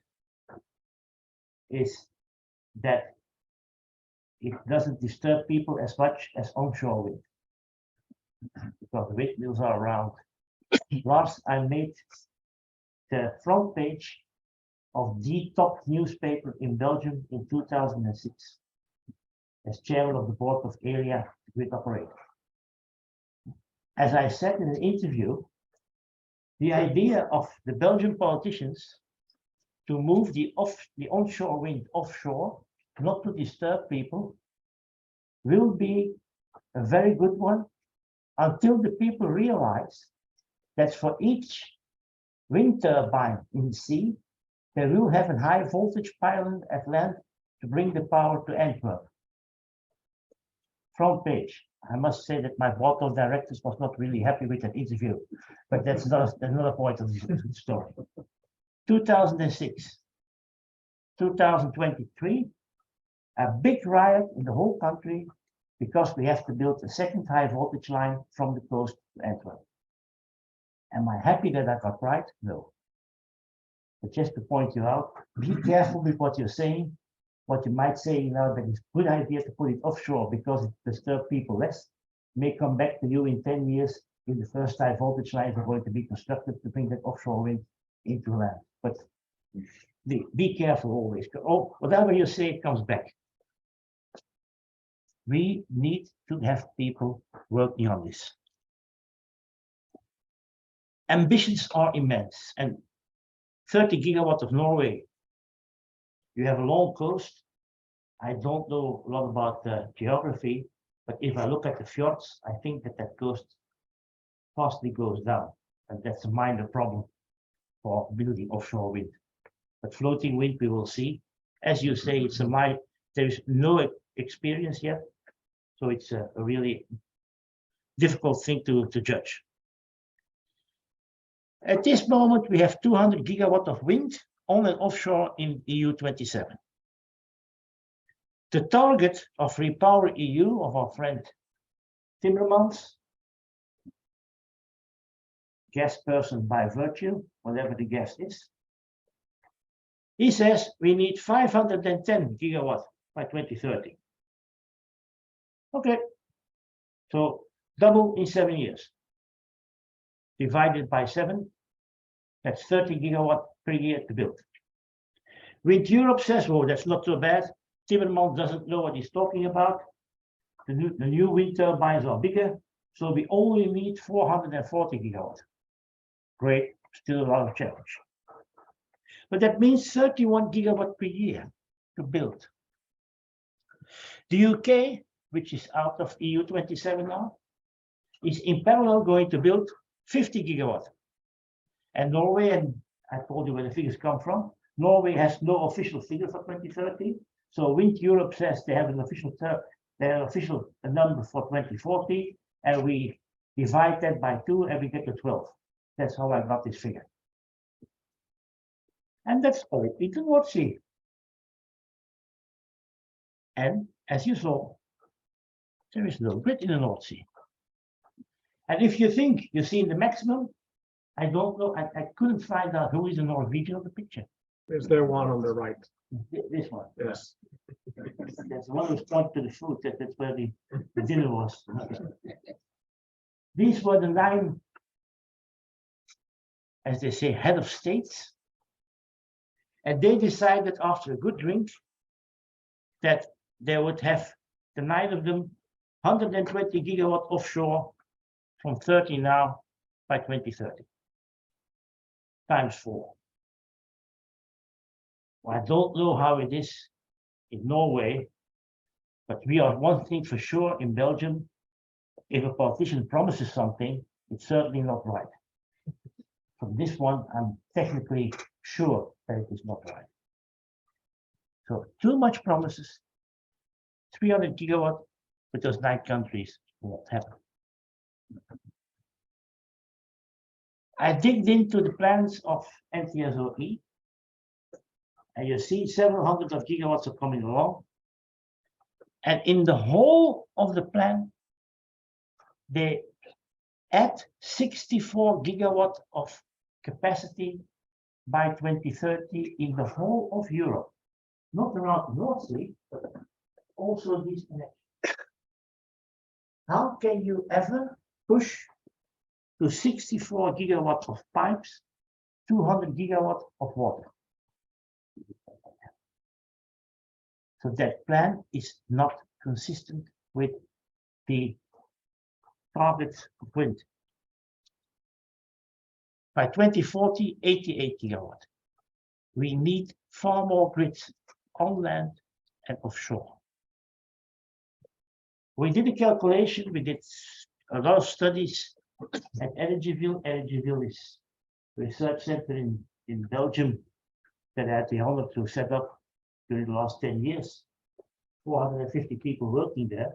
is that it doesn't disturb people as much as onshore wind because the windmills are around. Lars, I made the front page of the top newspaper in Belgium in 2006 as chairman of the board of area grid operator. As I said in an interview, the idea of the Belgian politicians to move the onshore wind offshore, not to disturb people, will be a very good one until the people realize that for each wind turbine in the sea, they will have a high voltage pylon at land to bring the power to Antwerp. Front page. I must say that my board of directors was not really happy with that interview, but that's another point of the story. 2006. 2023, a big riot in the whole country because we have to build a second high voltage line from the coast to Antwerp. Am I happy that I got right? No. But just to point you out, be careful with what you're saying. What you might say, you know, that it's a good idea to put it offshore because it disturbs people less. May come back to you in 10 years if the first high voltage lines are going to be constructed to bring that offshore wind into land. But be careful always. Oh, whatever you say comes back. We need to have people working on this. Ambitions are immense, and 30 gigawatts of Norway. You have a long coast. I don't know a lot about the geography, but if I look at the fjords, I think that coast fastly goes down, and that's a minor problem for building offshore wind. But floating wind, we will see. As you say, it's there is no experience yet, so it's a really difficult thing to judge. At this moment, we have 200 gigawatts of wind on and offshore in EU 27. The target of Repower EU of our friend Timmermans, gas person by virtue, whatever the gas is, he says we need 510 gigawatts by 2030. Okay, so double in 7 years. Divided by 7, that's 30 gigawatts per year to build. Wind Europe says, oh, that's not so bad. Timmermans doesn't know what he's talking about. The new wind turbines are bigger, so we only need 440 gigawatts. Great, still a lot of challenge. But that means 31 gigawatts per year to build. The UK, which is out of EU 27 now, is in parallel going to build 50 gigawatts. And Norway, and I told you where the figures come from, Norway has no official figure for 2030. So Wind Europe says they have an official number for 2040, and we divide that by 2 and we get to 12. That's how I got this figure. And that's all in the North Sea. And as you saw, there is no grid in the North Sea. And if you think you've seen the maximum, I don't know, I couldn't find out who is the Norwegian of the picture. Is there one on the right? This one. Yes. That's the one who's pointing to the food. That's where the dinner was. These were the 9, as they say, head of states. And they decided after a good drink that they would have, the 9 of them, 120 gigawatt offshore from 30 now by 2030. Times 4. Well, I don't know how it is in Norway, but we are one thing for sure in Belgium. If a politician promises something, it's certainly not right. From this one, I'm technically sure that it is not right. So too much promises, 300 gigawatt, but those 9 countries won't happen. I digged into the plans of NTSOE, and you see several hundred of gigawatts are coming along. And in the whole of the plan, they add 64 gigawatts of capacity by 2030 in the whole of Europe. Not around the North Sea, but also these connections. How can you ever push to 64 gigawatts of pipes, 200 gigawatts of water? So that plan is not consistent with the targets of wind. By 2040, 88 gigawatts. We need far more grids on land and offshore. We did a calculation, we did a lot of studies at EnergyVille. EnergyVille is a research center in Belgium that I had the honor to set up during the last 10 years. 450 people working there.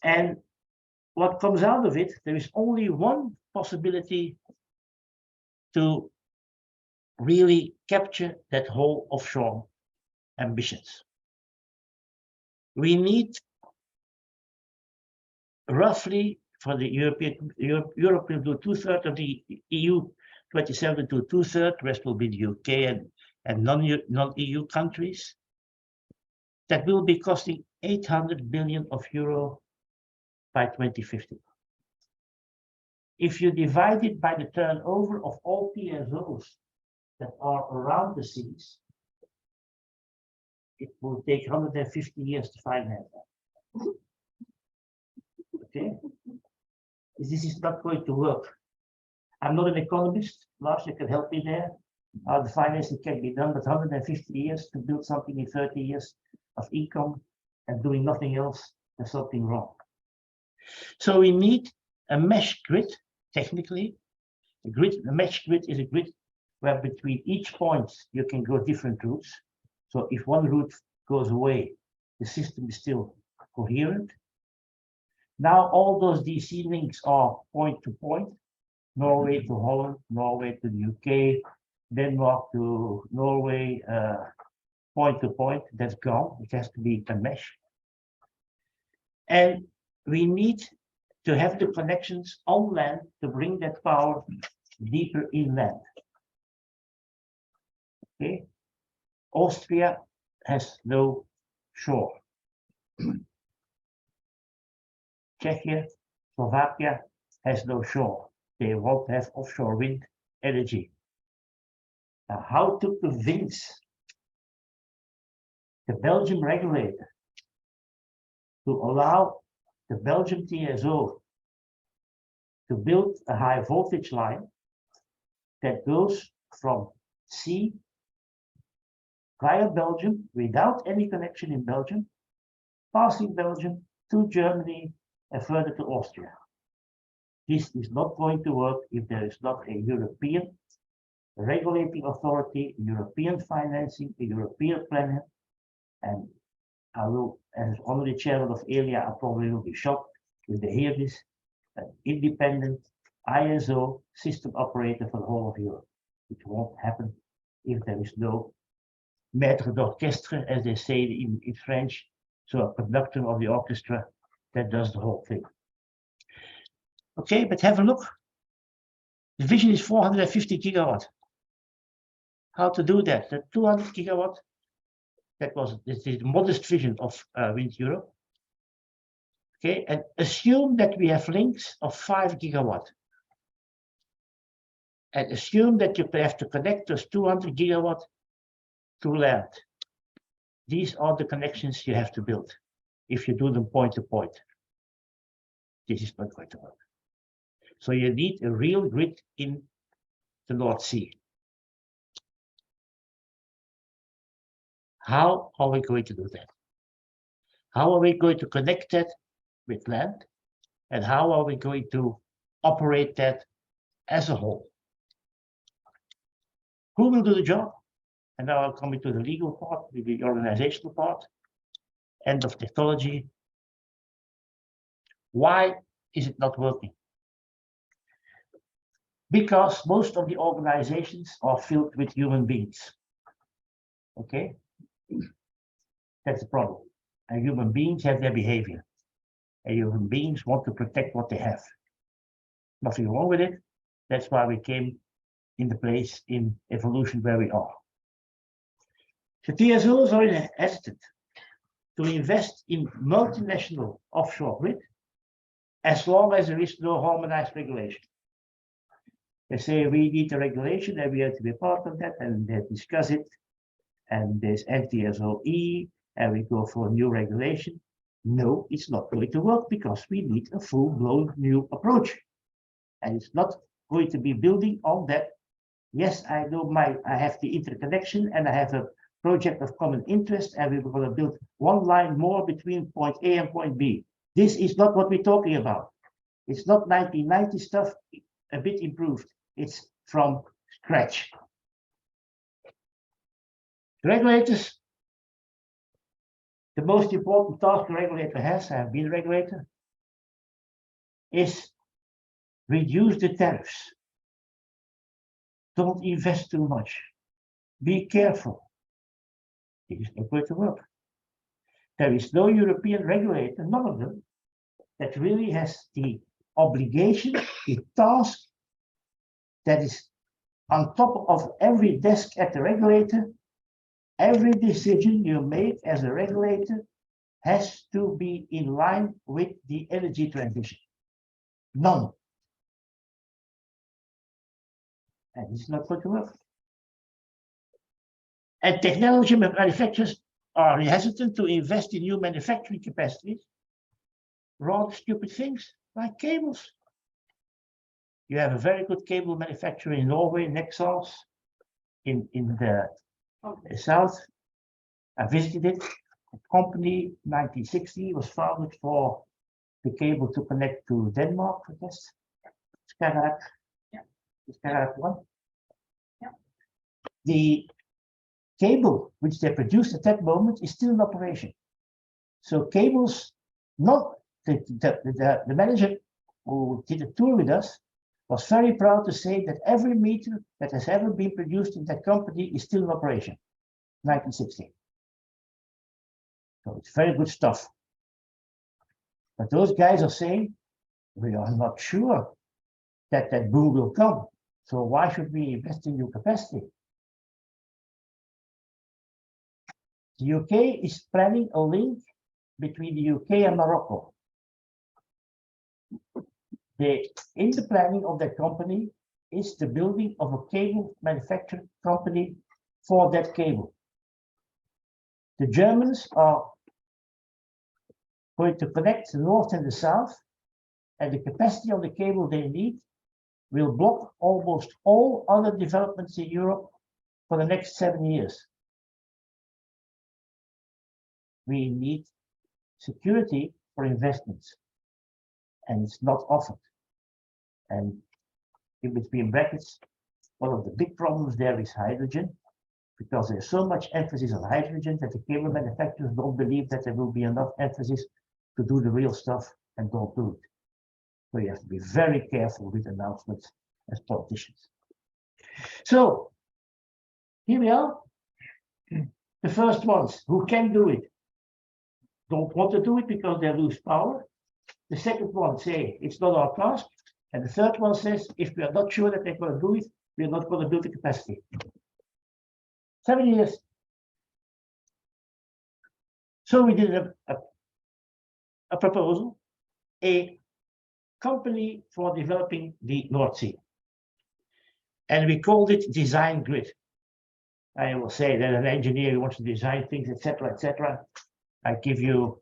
And what comes out of it, there is only one possibility to really capture that whole offshore ambitions. We need roughly for the Europe will do 2/3 of the EU 27 to 2/3, the rest will be the UK and non-EU countries. That will be costing 800 billion euro by 2050. If you divide it by the turnover of all TSOs that are around the seas, it will take 150 years to finance that. Okay? This is not going to work. I'm not an economist. Lars, you can help me there. How the financing can be done, but 150 years to build something in 30 years of income and doing nothing else, there's something wrong. So we need a mesh grid, technically. A mesh grid is a grid where between each point you can go different routes. So if one route goes away, the system is still coherent. Now all those DC links are point to point, Norway to Holland, Norway to the UK, Denmark to Norway, point to point, that's gone. It has to be a mesh. And we need to have the connections on land to bring that power deeper inland. Okay, Austria has no shore. Czechia, Slovakia has no shore. They won't have offshore wind energy. Now, how to convince the Belgian regulator to allow the Belgian TSO to build a high voltage line that goes from sea via Belgium without any connection in Belgium, passing Belgium to Germany and further to Austria. This is not going to work if there is not a European regulating authority, European financing, a European planning. And I will, as honorary chairman of ELIA, I probably will be shocked if they hear this, an independent ISO system operator for the whole of Europe. It won't happen if there is no maître d'orchestre, as they say in French, so a conductor of the orchestra that does the whole thing. Okay, but have a look. The vision is 450 gigawatt. How to do that? The 200 gigawatt, this is the modest vision of Wind Europe. Okay, and assume that we have links of 5 gigawatt. And assume that you have to connect those 200 gigawatt to land. These are the connections you have to build if you do them point to point. This is not going to work. So you need a real grid in the North Sea. How are we going to do that? How are we going to connect that with land? And how are we going to operate that as a whole? Who will do the job? And now I'll come into the legal part, the organizational part, end of technology. Why is it not working? Because most of the organizations are filled with human beings. Okay? That's the problem. And human beings have their behavior. And human beings want to protect what they have. Nothing wrong with it. That's why we came in the place in evolution where we are. The TSOs are hesitant to invest in multinational offshore grid as long as there is no harmonized regulation. They say we need a regulation and we have to be part of that, and they discuss it. And there's NTSOE, and we go for a new regulation. No, it's not going to work because we need a full-blown new approach. And it's not going to be building on that. Yes, I know I have the interconnection and I have a project of common interest, and we're going to build one line more between point A and point B. This is not what we're talking about. It's not 1990 stuff, a bit improved. It's from scratch. Regulators, the most important task a regulator has, I have been a regulator, is reduce the tariffs. don't invest too much. Be careful. It is not going to work. There is no European regulator, none of them, that really has the obligation, the task that is on top of every desk at the regulator. Every decision you make as a regulator has to be in line with the energy transition. None. And it's not going to work. And technology manufacturers are hesitant to invest in new manufacturing capacities. Rather stupid things like cables. You have a very good cable manufacturer in Norway, Nexans, in the south. I visited it. The company, 1960, was founded for the cable to connect to Denmark, I guess. Skagerrak. Yeah. Skagerrak 1. Yeah. The cable which they produced at that moment is still in operation. So cables, not the manager who did a tour with us was very proud to say that every meter that has ever been produced in that company is still in operation. 1960. So it's very good stuff. But those guys are saying, we are not sure that that boom will come. So why should we invest in new capacity? The UK is planning a link between the UK and Morocco. In the planning of that company is the building of a cable manufacturing company for that cable. The Germans are going to connect the north and the south, and the capacity of the cable they need will block almost all other developments in Europe for the next 7 years. We need security for investments, and it's not offered. And in between brackets, one of the big problems there is hydrogen, because there's so much emphasis on hydrogen that the cable manufacturers don't believe that there will be enough emphasis to do the real stuff and don't do it. So you have to be very careful with announcements as politicians. So here we are. The first ones who can do it don't want to do it because they lose power. The second one say it's not our task. And the third one says, if we are not sure that they're going to do it, we're not going to build the capacity. 7 years. So we did a proposal, a company for developing the North Sea. And we called it Design Grid. I will say that an engineer who wants to design things, etc., etc. I could do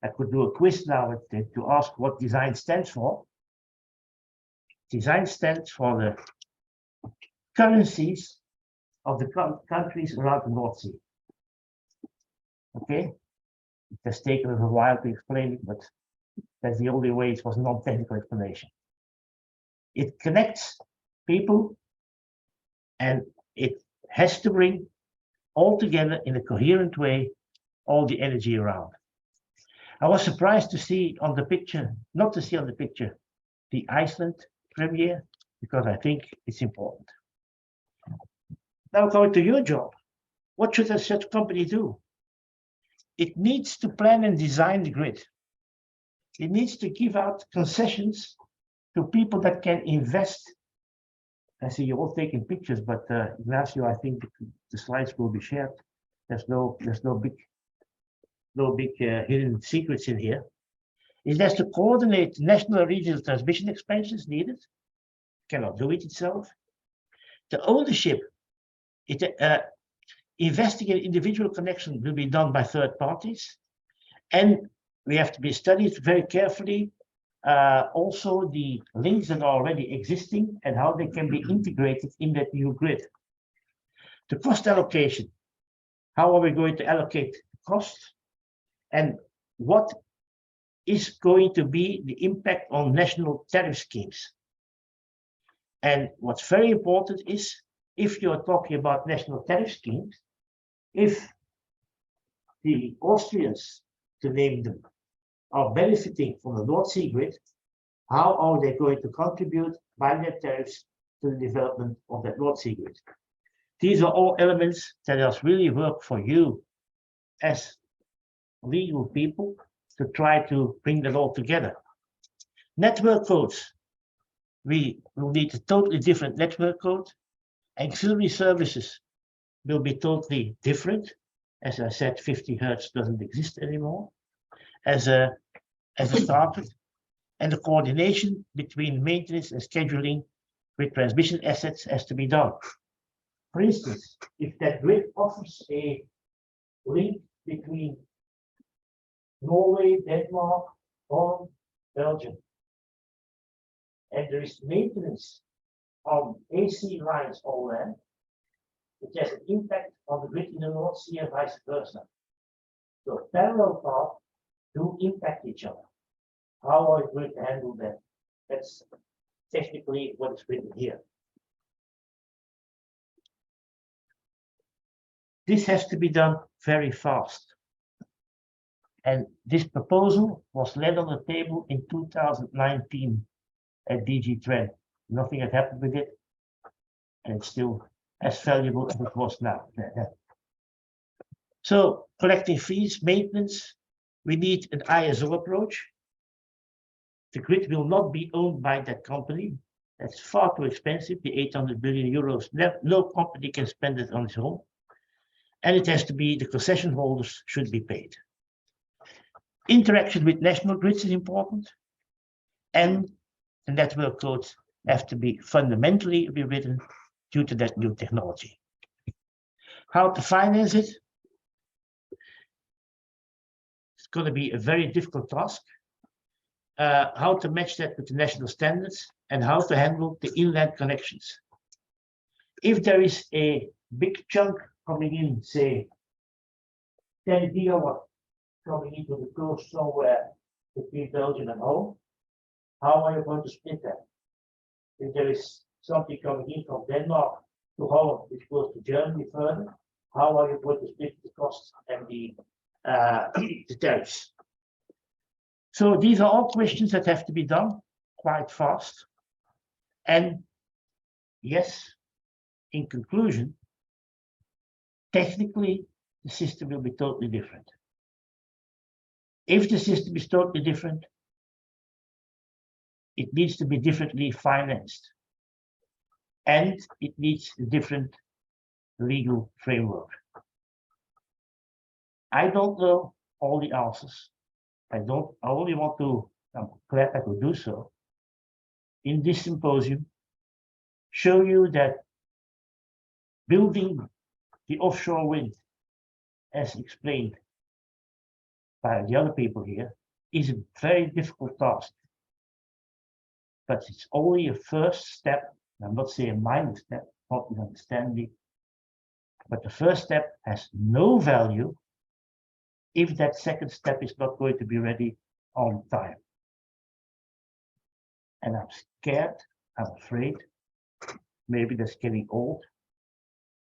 a quiz now to ask what design stands for. Design stands for the currencies of the countries around the North Sea. Okay? It has taken us a while to explain it, but that's the only way. It was a non-technical explanation. It connects people, and it has to bring all together in a coherent way all the energy around. I was surprised to see on the picture, not to see on the picture, the Iceland premiere, because I think it's important. Now going to your job, what should such a company do? It needs to plan and design the grid. It needs to give out concessions to people that can invest. I see you're all taking pictures, but Ignacio, I think the slides will be shared. There's no big hidden secrets in here. It has to coordinate national and regional transmission expansions needed. Cannot do it itself. The ownership, investing in individual connections will be done by third parties. And we have to be studied very carefully also the links that are already existing and how they can be integrated in that new grid. The cost allocation. How are we going to allocate costs? And what is going to be the impact on national tariff schemes? And what's very important is, if you're talking about national tariff schemes, if the Austrians, to name them, are benefiting from the North Sea grid, how are they going to contribute by their tariffs to the development of that North Sea grid. These are all elements that does really work for you as legal people to try to bring that all together. Network codes. We will need a totally different network code. Auxiliary services will be totally different. As I said, 50 Hertz doesn't exist anymore as a starter. And the coordination between maintenance and scheduling with transmission assets has to be done. For instance, if that grid offers a link between Norway, Denmark, Holland, Belgium, and there is maintenance on AC lines all land, it has an impact on the grid in the North Sea and vice versa. So parallel paths do impact each other. How are you going to handle that? That's technically what is written here. This has to be done very fast. And this proposal was laid on the table in 2019 at DG Trend. Nothing had happened with it, and it's still as valuable as it was now. So collecting fees, maintenance, we need an ISO approach. The grid will not be owned by that company. That's far too expensive, the 800 billion euros. No company can spend it on its own. And it has to be, the concession holders should be paid. Interaction with national grids is important. And the network codes have to be fundamentally rewritten due to that new technology. How to finance it? It's going to be a very difficult task. How to match that with the national standards and how to handle the inland connections. If there is a big chunk coming in, say 10 gigawatt coming into the coast somewhere between Belgium and Holland, how are you going to split that? If there is something coming in from Denmark to Holland, which goes to Germany further, how are you going to split the costs and the tariffs? So these are all questions that have to be done quite fast. And yes, in conclusion, technically, the system will be totally different. If the system is totally different, it needs to be differently financed. And it needs a different legal framework. I don't know all the answers. I only want to, I'm glad I could do so, in this symposium, show you that building the offshore wind, as explained by the other people here, is a very difficult task. But it's only a first step. I'm not saying a minor step, not in understanding, but the first step has no value if that second step is not going to be ready on time. And I'm scared, I'm afraid, maybe that's getting old,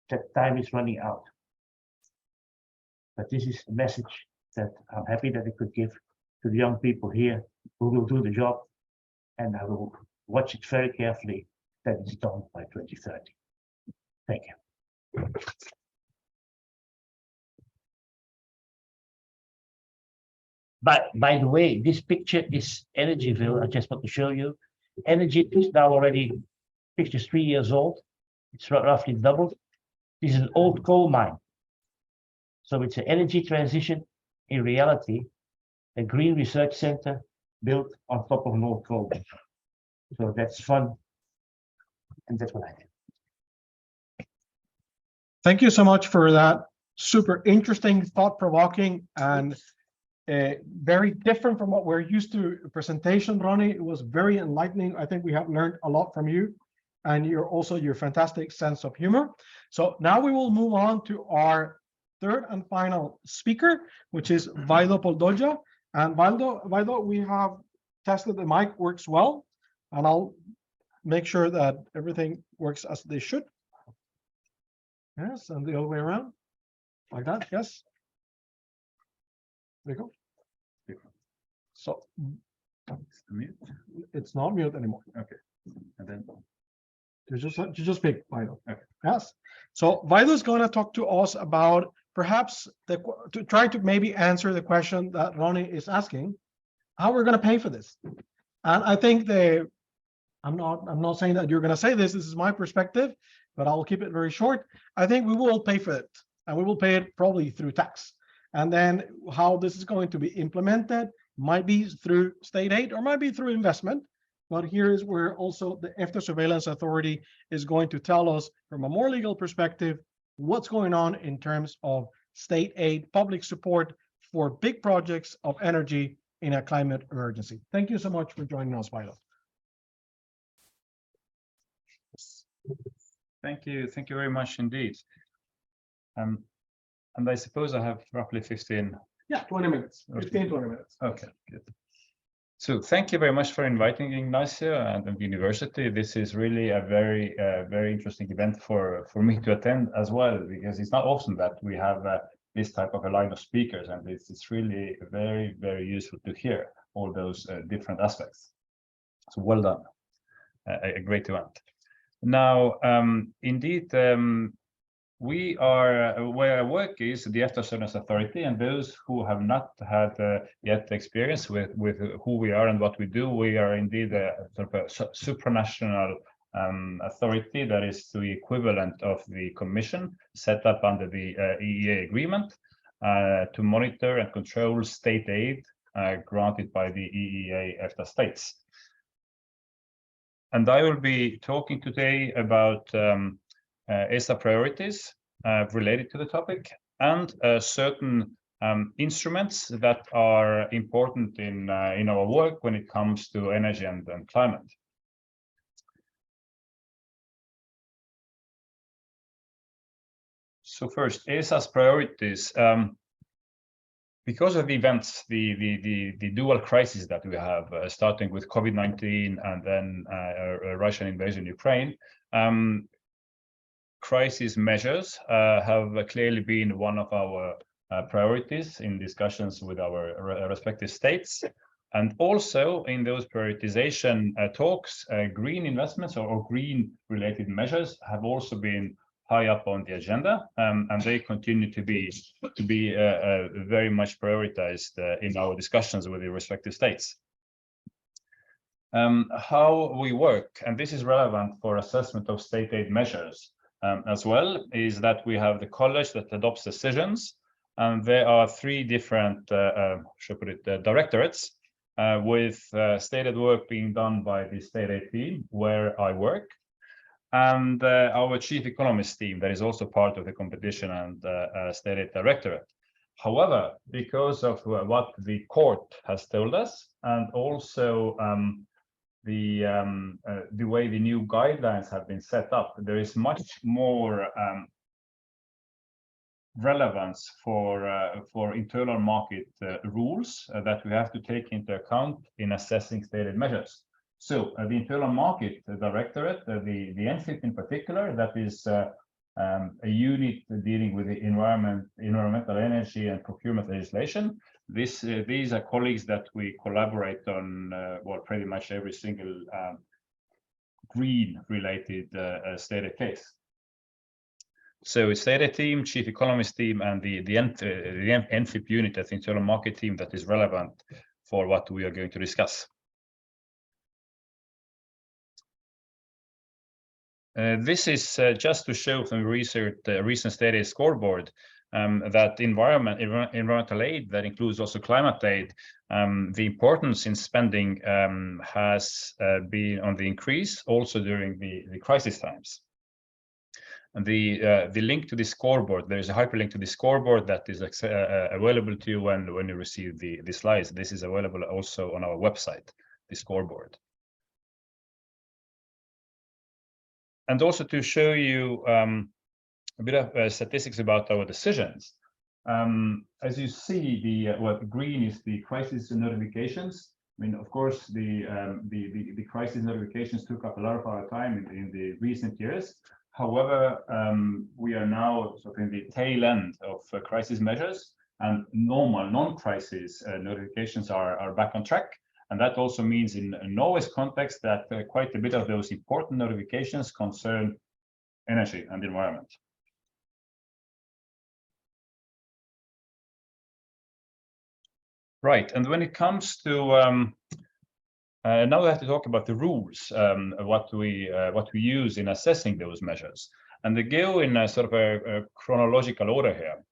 that time is running out. But this is a message that I'm happy that I could give to the young people here who will do the job, and I will watch it very carefully that it's done by 2030. Thank you. By the way, this picture is EnergyVille. I just want to show you. Energy is now already 53 years old. It's roughly doubled. This is an old coal mine. So it's an energy transition in reality, a green research center built on top of an old coal mine. So that's fun. And that's what I did. Thank you so much for that super interesting, thought-provoking, and very different from what we're used to presentation, Ronnie. It was very enlightening. I think we have learned a lot from you, and your fantastic sense of humor. So now we will move on to our third and final speaker, which is Valdo Poldoja. And Valdo, we have tested the mic works well, and I'll make sure that everything works as they should. Yes, and the other way around, like that. Yes. There you go. So It's mute. it's not mute anymore. Okay. And then Just pick Vito. Okay. Yes. So Vito is going to talk to us about perhaps to try to maybe answer the question that Ronnie is asking, how we're going to pay for this. And I think I'm not saying that you're going to say this. This is my perspective, but I'll keep it very short. I think we will pay for it, and we will pay it probably through tax. And then how this is going to be implemented might be through state aid or might be through investment. But here is where also the EFTA Surveillance Authority is going to tell us from a more legal perspective what's going on in terms of state aid, public support for big projects of energy in a climate emergency. Thank you so much for joining us, Vito. Thank you very much indeed. And I suppose I have roughly 15. Yeah, 20 minutes, 15, 20 minutes. Okay, good. So thank you very much for inviting Ignacio and the university. This is really a very interesting event for me to attend as well, because it's not often that we have this type of a line of speakers, and it's really very useful to hear all those different aspects. So well done, a great event. Now, indeed, where I work is the EFTA Surveillance Authority, and those who have not had yet experience with who we are and what we do, we are indeed a sort of a supranational authority that is the equivalent of the Commission set up under the EEA agreement to monitor and control state aid granted by the EEA EFTA states. And I will be talking today about ESA priorities related to the topic, and certain instruments that are important in our work when it comes to energy and climate. So first, ESA's priorities. Because of the events, the dual crisis that we have, starting with COVID-19 and then a Russian invasion in Ukraine, crisis measures have clearly been one of our priorities in discussions with our respective states. And also in those prioritization talks, green investments or green related measures have also been high up on the agenda, and they continue to be very much prioritized in our discussions with the respective states. How we work, and this is relevant for assessment of state aid measures as well, is that we have the college that adopts decisions, and there are three different directorates with state aid work being done by the state aid team where I work, and our chief economist team that is also part of the competition and state aid directorate. However, because of what the court has told us, and also the way the new guidelines have been set up, there is much more relevance for internal market rules that we have to take into account in assessing state aid measures. So the Internal Market Directorate, the NFIP in particular, that is a unit dealing with the environmental, energy and procurement legislation. These are colleagues that we collaborate on, well, pretty much every single green-related state aid case. So it's state aid team, chief economist team, and the NFIP unit, that's the internal market team, that is relevant for what we are going to discuss. This is just to show from research, recent state aid scoreboard, that environmental aid, that includes also climate aid, the importance in spending has been on the increase also during the crisis times. And the link to the scoreboard, there is a hyperlink to the scoreboard that is available to you when you receive the slides. This is available also on our website, the scoreboard. And also to show you a bit of statistics about our decisions. As you see, what green is the crisis notifications. I mean, of course, the crisis notifications took up a lot of our time in the recent years. However, we are now sort of in the tail end of crisis measures, and normal non-crisis notifications are back on track. And that also means in Norway's context that quite a bit of those important notifications concern energy and environment. Right, and when it comes to now we have to talk about the rules, what we use in assessing those measures, and they go in a sort of a chronological order here.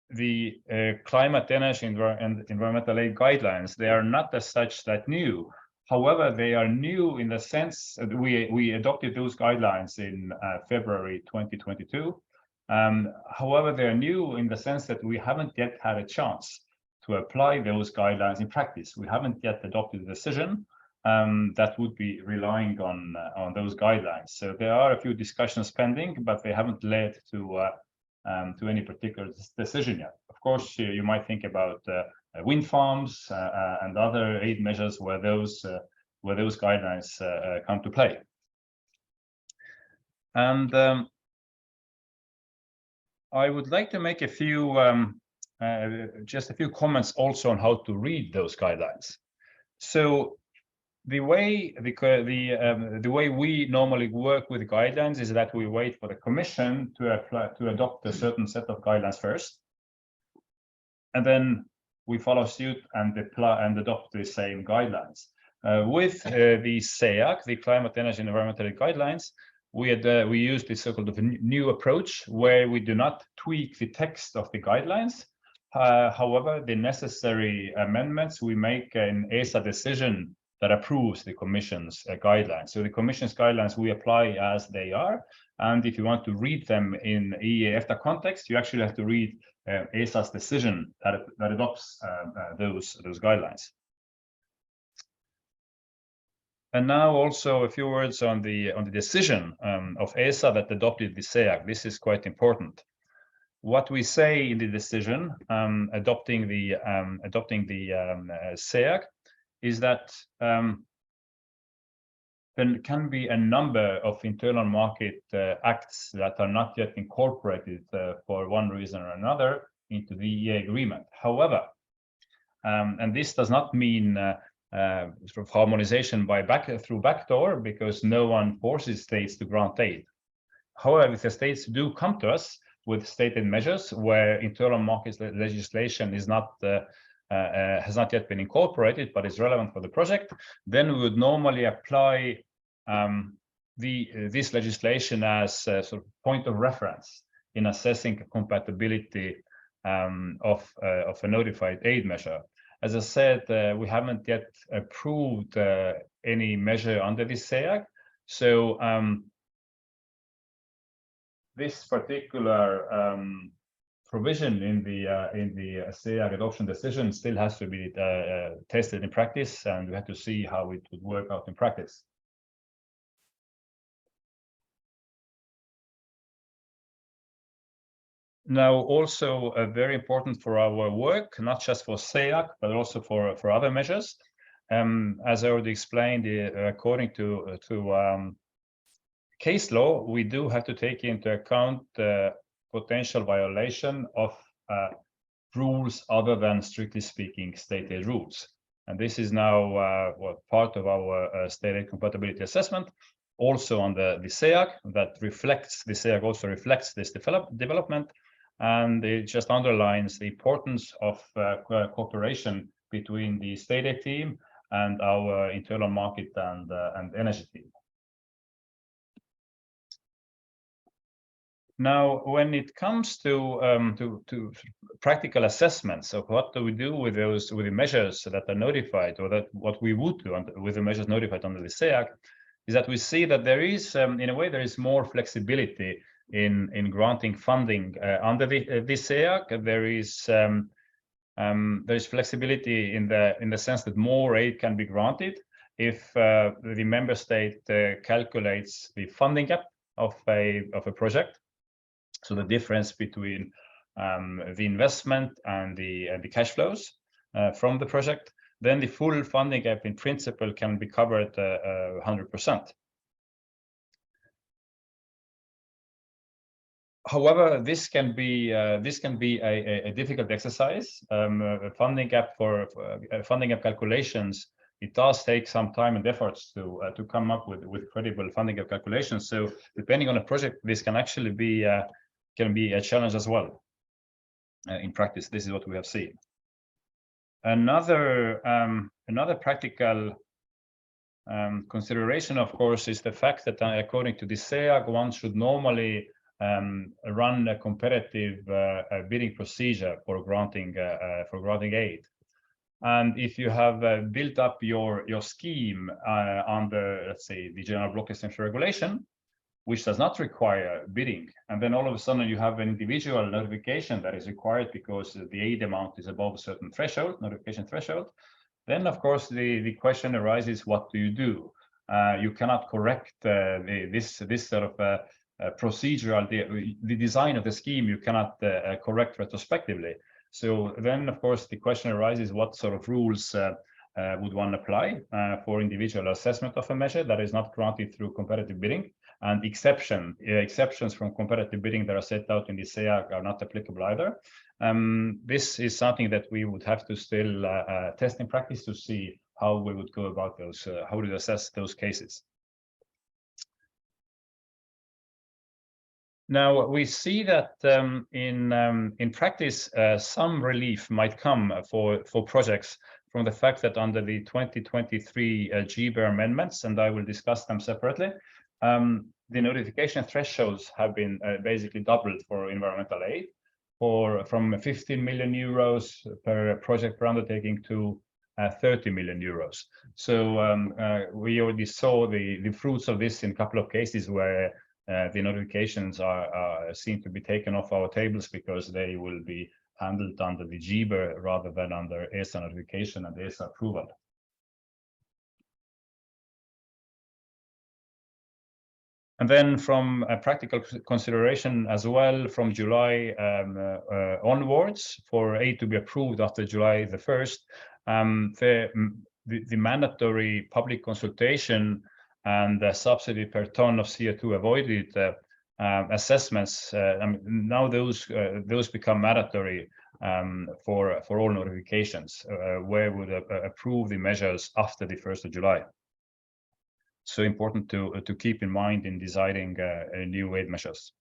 The climate, energy, and environmental aid guidelines, they are not as such that new. However, they are new in the sense that we adopted those guidelines in February 2022. However, they are new in the sense that we haven't yet had a chance to apply those guidelines in practice. We haven't yet adopted a decision that would be relying on those guidelines. So there are a few discussions pending, but they haven't led to any particular decision yet. Of course, you might think about wind farms and other aid measures where those guidelines come to play. And I would like to make a few just a few comments also on how to read those guidelines. So the way we normally work with guidelines is that we wait for the Commission to adopt a certain set of guidelines first, and then we follow suit and adopt the same guidelines. With the CEAC, the Climate, Energy, and Environmental Guidelines, we use this so-called new approach where we do not tweak the text of the guidelines. However, the necessary amendments we make an ESA decision that approves the Commission's guidelines. So the Commission's guidelines we apply as they are, and if you want to read them in EEA-EFTA context, you actually have to read ESA's decision that adopts those guidelines. And now also a few words on the decision of ESA that adopted the CEAC. This is quite important. What we say in the decision adopting the CEAC is that there can be a number of internal market acts that are not yet incorporated for one reason or another into the EEA agreement. However, and this does not mean sort of harmonization through backdoor, because no one forces states to grant aid. However, if the states do come to us with stated measures where internal market legislation is not has not yet been incorporated but is relevant for the project, then we would normally apply this legislation as a sort of point of reference in assessing compatibility of a notified aid measure. As I said, we haven't yet approved any measure under this CEAC, so this particular provision in the CEAC adoption decision still has to be tested in practice, and we have to see how it would work out in practice. Now, also very important for our work, not just for CEAC, but also for other measures. As I already explained, according to case law, we do have to take into account potential violation of rules other than, strictly speaking, state aid rules. And this is now part of our state aid compatibility assessment, also on the CEAC, that reflects, the CEAC also reflects this development, and it just underlines the importance of cooperation between the state aid team and our internal market and energy team. Now, when it comes to practical assessments of what do we do with the measures that are notified, or that what we would do with the measures notified under the CEAC, is that we see that there is, in a way, there is more flexibility in granting funding under this CEAC. There is flexibility in the sense that more aid can be granted if the member state calculates the funding gap of a project. So the difference between the investment and the cash flows from the project, then the full funding gap in principle can be covered 100%. However, this can be a difficult exercise. Funding gap calculations, it does take some time and efforts to come up with credible funding gap calculations. So depending on a project, this can actually be a challenge as well. In practice, this is what we have seen. Another practical consideration, of course, is the fact that according to the SEAG, one should normally run a competitive bidding procedure for granting aid. And if you have built up your scheme under, let's say, the general block exemption regulation, which does not require bidding, and then all of a sudden you have an individual notification that is required because the aid amount is above a certain threshold, notification threshold, then of course the question arises, what do you do? You cannot correct this sort of procedural, the design of the scheme, you cannot correct retrospectively. So then, of course, the question arises, what sort of rules would one apply for individual assessment of a measure that is not granted through competitive bidding? And exceptions from competitive bidding that are set out in the SEAG are not applicable either. This is something that we would have to still test in practice to see how we would go about those, how to assess those cases. Now we see that in practice, some relief might come for projects from the fact that under the 2023 GBER amendments, and I will discuss them separately, the notification thresholds have been basically doubled for environmental aid, from 15 million euros per project per undertaking to 30 million euros. So we already saw the fruits of this in a couple of cases where the notifications seem to be taken off our tables because they will be handled under the GBER rather than under ESA notification and ESA approval. And then from a practical consideration as well, from July onwards, for aid to be approved after July the 1st, the mandatory public consultation and the subsidy per ton of CO2 avoided assessments, now those become mandatory for all notifications, where we would approve the measures after the 1st of July. So important to keep in mind in deciding new aid measures.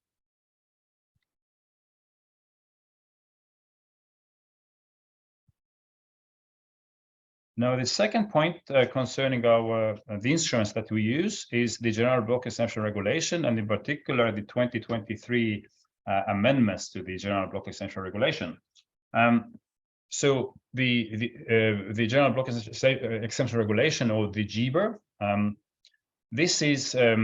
Now, the second point concerning the instruments that we use is the general block exemption regulation, and in particular the 2023 amendments to the general block exemption regulation. So the general block exemption regulation, or the GBER, this is a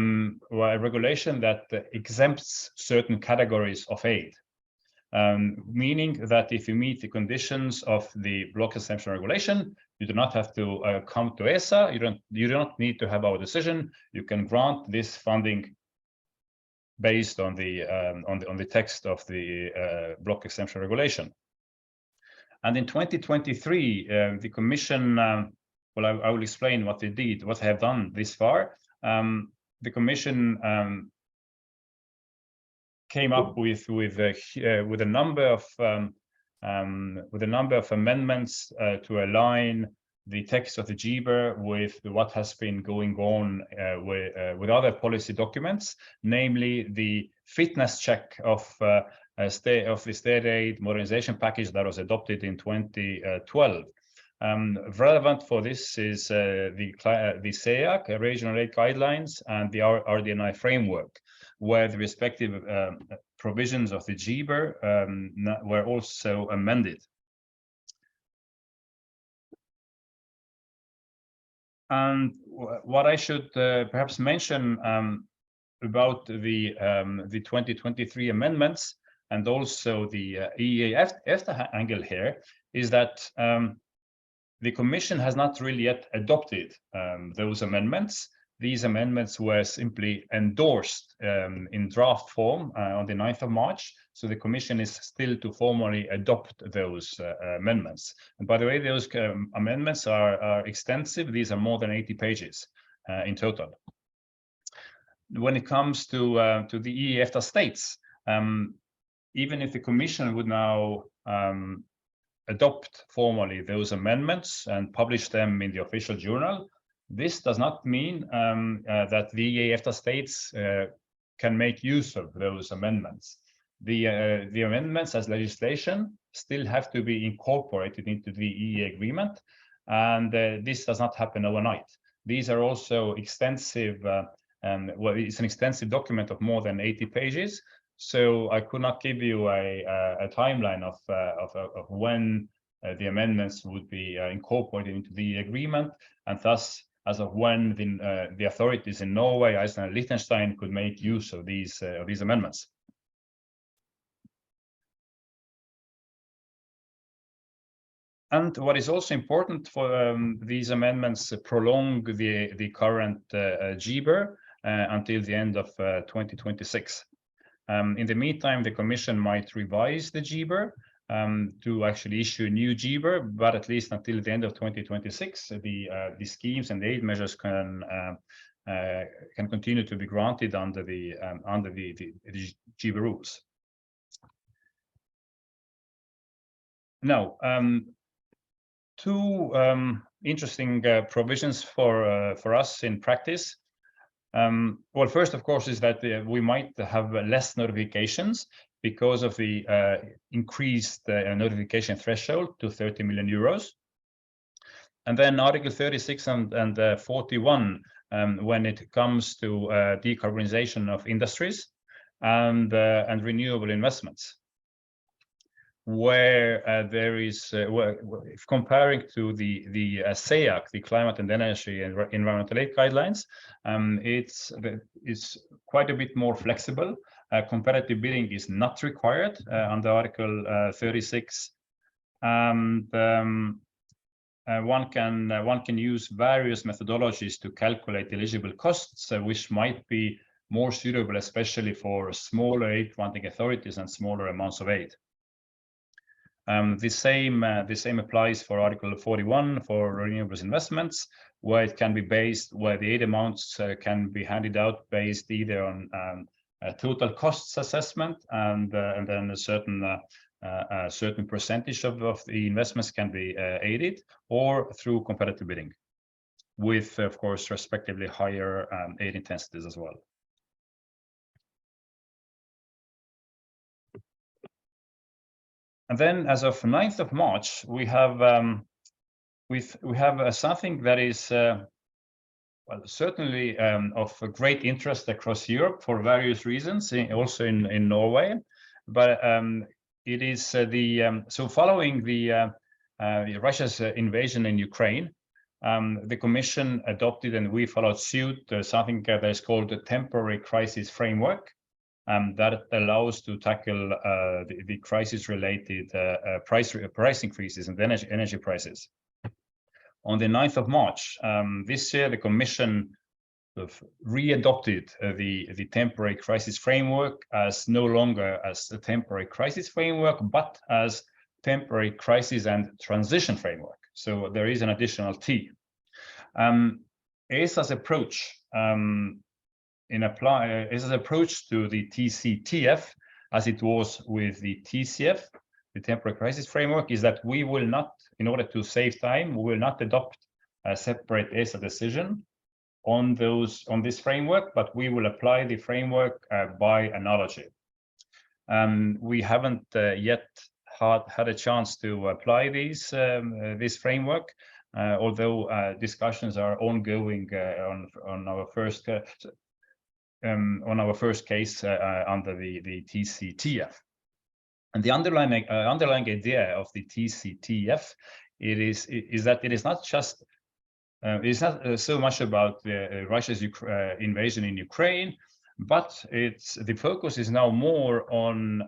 regulation that exempts certain categories of aid. Meaning that if you meet the conditions of the block exemption regulation, you do not have to come to ESA. You don't need to have our decision. You can grant this funding based on the text of the block exemption regulation. And in 2023, the Commission, well, I will explain what they did, what they have done this far. The Commission came up with a number of amendments to align the text of the GBER with what has been going on with other policy documents, namely the fitness check of the state aid modernization package that was adopted in 2012. Relevant for this is the SEAG, Regional Aid Guidelines, and the RDNI framework, where the respective provisions of the GBER were also amended. And what I should perhaps mention about the 2023 amendments and also the EEA-EFTA angle here is that the Commission has not really yet adopted those amendments. These amendments were simply endorsed in draft form on the 9th of March. So the Commission is still to formally adopt those amendments. And by the way, those amendments are extensive. These are more than 80 pages in total. When it comes to the EEA-EFTA states, even if the Commission would now adopt formally those amendments and publish them in the official journal, this does not mean that the EFTA states can make use of those amendments. The amendments as legislation still have to be incorporated into the EE agreement, and this does not happen overnight. These are also extensive, well, it's an extensive document of more than 80 pages, so I could not give you a timeline of when the amendments would be incorporated into the agreement, and thus as of when the authorities in Norway, Iceland, and Liechtenstein could make use of these amendments. And what is also important for these amendments prolong the current GBER until the end of 2026. In the meantime, the Commission might revise the GBER to actually issue a new GBER, but at least until the end of 2026, the schemes and the aid measures can continue to be granted under the GBER rules. Now, two interesting provisions for us in practice. Well, first, of course, is that we might have less notifications because of the increased notification threshold to 30 million euros. And then Article 36 and 41, when it comes to decarbonization of industries and renewable investments, where there is, if comparing to the CEAC, the Climate and Energy and Environmental Aid Guidelines, it's quite a bit more flexible. Competitive bidding is not required under Article 36, and one can use various methodologies to calculate eligible costs, which might be more suitable, especially for smaller aid-granting authorities and smaller amounts of aid. The same applies for Article 41 for renewables investments, where it can be based, where the aid amounts can be handed out based either on a total costs assessment, and then a certain percentage of the investments can be aided, or through competitive bidding, with, of course, respectively higher aid intensities as well. And then, as of 9th of March, we have something that is well, certainly of great interest across Europe for various reasons, also in Norway. But it is so following the Russia's invasion in Ukraine, the Commission adopted, and we followed suit, something that is called the Temporary Crisis Framework. That allows to tackle the crisis-related price increases and energy prices. On the 9th of March this year, the Commission re-adopted the Temporary Crisis Framework as no longer as a Temporary Crisis Framework, but as Temporary Crisis and Transition Framework. So there is an additional T. ESA's approach ESA's approach to the TCTF, as it was with the TCF, the Temporary Crisis Framework, is that we will not, in order to save time, we will not adopt a separate ESA decision on this framework, but we will apply the framework by analogy. We haven't yet had a chance to apply this framework, although discussions are ongoing on our first case under the TCTF. And the underlying idea of the TCTF is that it is not just it's not so much about Russia's invasion in Ukraine, but the focus is now more on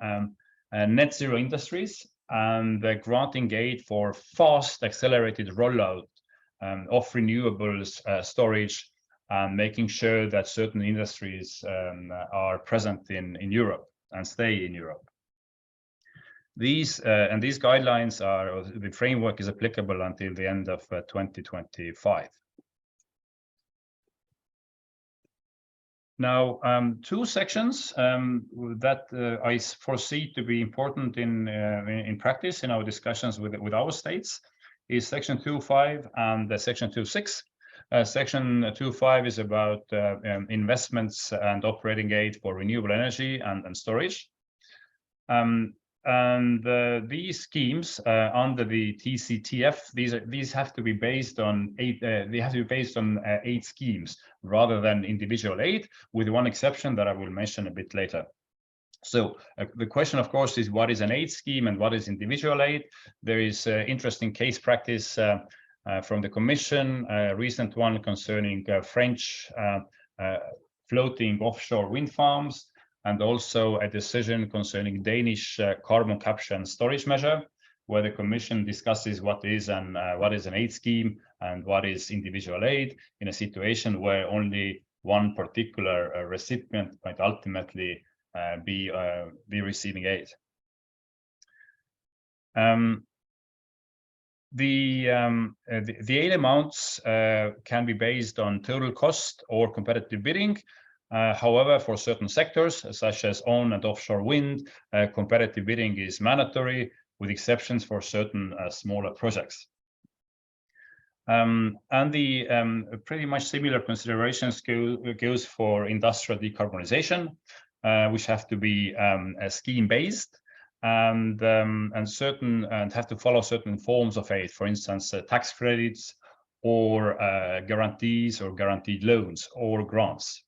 net zero industries and granting aid for fast accelerated rollout of renewables storage, and making sure that certain industries are present in Europe and stay in Europe. These guidelines the framework is applicable until the end of 2025. Now, two sections that I foresee to be important in practice in our discussions with our states is Section 2.5 and Section 2.6. Section 2.5 is about investments and operating aid for renewable energy and storage. These schemes under the TCTF, these have to be based on eight schemes rather than individual aid, with one exception that I will mention a bit later. So the question, of course, is what is an aid scheme and what is individual aid? There is interesting case practice from the Commission, a recent one concerning French floating offshore wind farms, and also a decision concerning Danish carbon capture and storage measure, where the Commission discusses what is an aid scheme and what is individual aid in a situation where only one particular recipient might ultimately be receiving aid. The aid amounts can be based on total cost or competitive bidding. However, for certain sectors, such as on and offshore wind, competitive bidding is mandatory, with exceptions for certain smaller projects. And the pretty much similar considerations goes for industrial decarbonization, which have to be scheme-based and have to follow certain forms of aid, for instance, tax credits or guarantees or guaranteed loans or grants.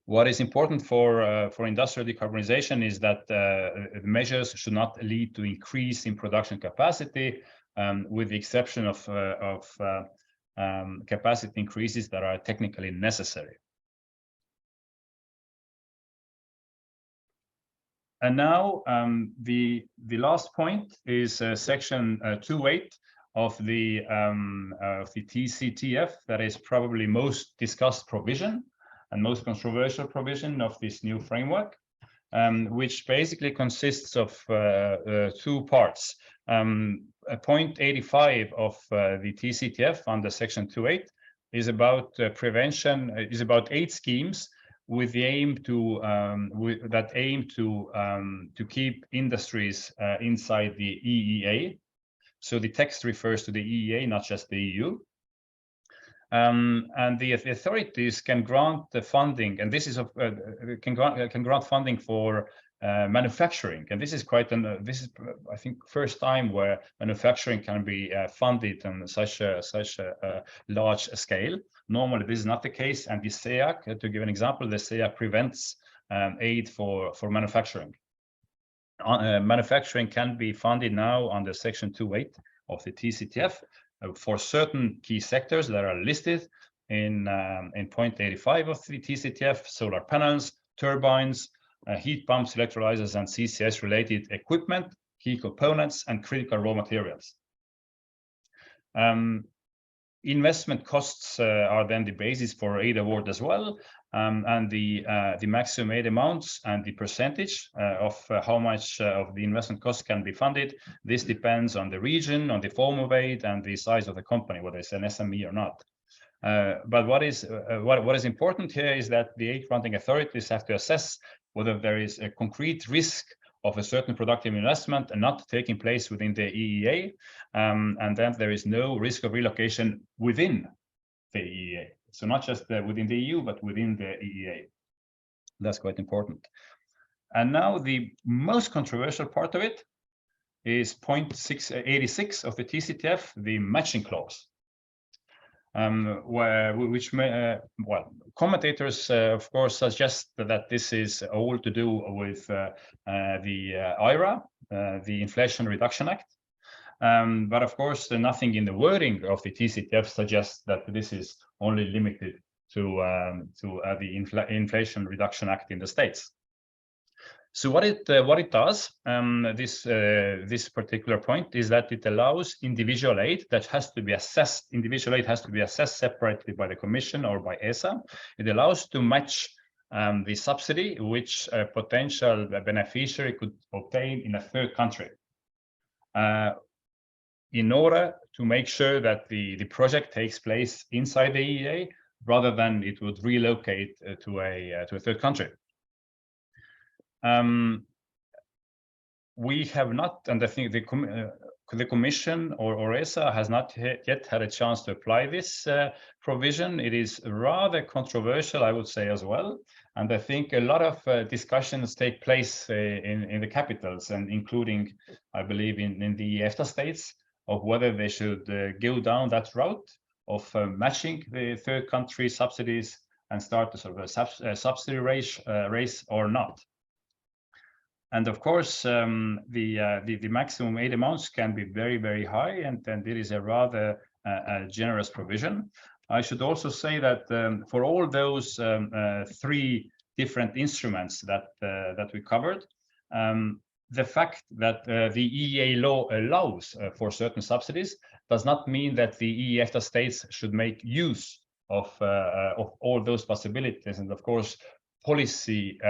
What is important for industrial decarbonization is that measures should not lead to increase in production capacity, with the exception of capacity increases that are technically necessary. And now the last point is Section 2.8 of the TCTF, that is probably most discussed provision and most controversial provision of this new framework, which basically consists of two parts. Point 85 of the TCTF under Section 2.8 is about prevention, is about 8 schemes with the aim to to keep industries inside the EEA. So the text refers to the EEA, not just the EU. And the authorities can grant the funding, and this is can grant funding for manufacturing, and this is I think first time where manufacturing can be funded on such a large scale. Normally, this is not the case, and the SEAC, to give an example, the SEAC prevents aid for manufacturing. Manufacturing can be funded now under Section 2.8 of the TCTF. For certain key sectors that are listed in point 85 of the TCTF: solar panels, turbines, heat pumps, electrolyzers, and CCS-related equipment, key components, and critical raw materials. Investment costs are then the basis for aid award as well, and the maximum aid amounts and the percentage of how much of the investment costs can be funded. This depends on the region, on the form of aid, and the size of the company, whether it's an SME or not. But what is important here is that the aid granting authorities have to assess whether there is a concrete risk of a certain productive investment and not taking place within the EEA, and then there is no risk of relocation within the EEA. So not just within the EU, but within the EEA. That's quite important. And now the most controversial part of it is point 86 of the TCTF, the matching clause. Commentators, of course, suggest that this is all to do with the IRA, the Inflation Reduction Act. But of course, nothing in the wording of the TCTF suggests that this is only limited to the Inflation Reduction Act in the States. So what it does, this particular point, is that it allows individual aid that has to be assessed. Individual aid has to be assessed separately by the Commission or by ESA. It allows to match the subsidy which a potential beneficiary could obtain in a third country, in order to make sure that the project takes place inside the EEA, rather than it would relocate to a third country. We have not, and I think the Commission or ESA has not yet had a chance to apply this provision. It is rather controversial, I would say, as well. And I think a lot of discussions take place in the capitals, and including, I believe, in the EFTA states, of whether they should go down that route of matching the third country subsidies and start a sort of a subsidy race or not. And of course, the maximum aid amounts can be very, very high, and it is a rather generous provision. I should also say that for all those 3 different instruments that we covered, the fact that the EEA law allows for certain subsidies does not mean that the EFTA states should make use of all those possibilities. And of course, policy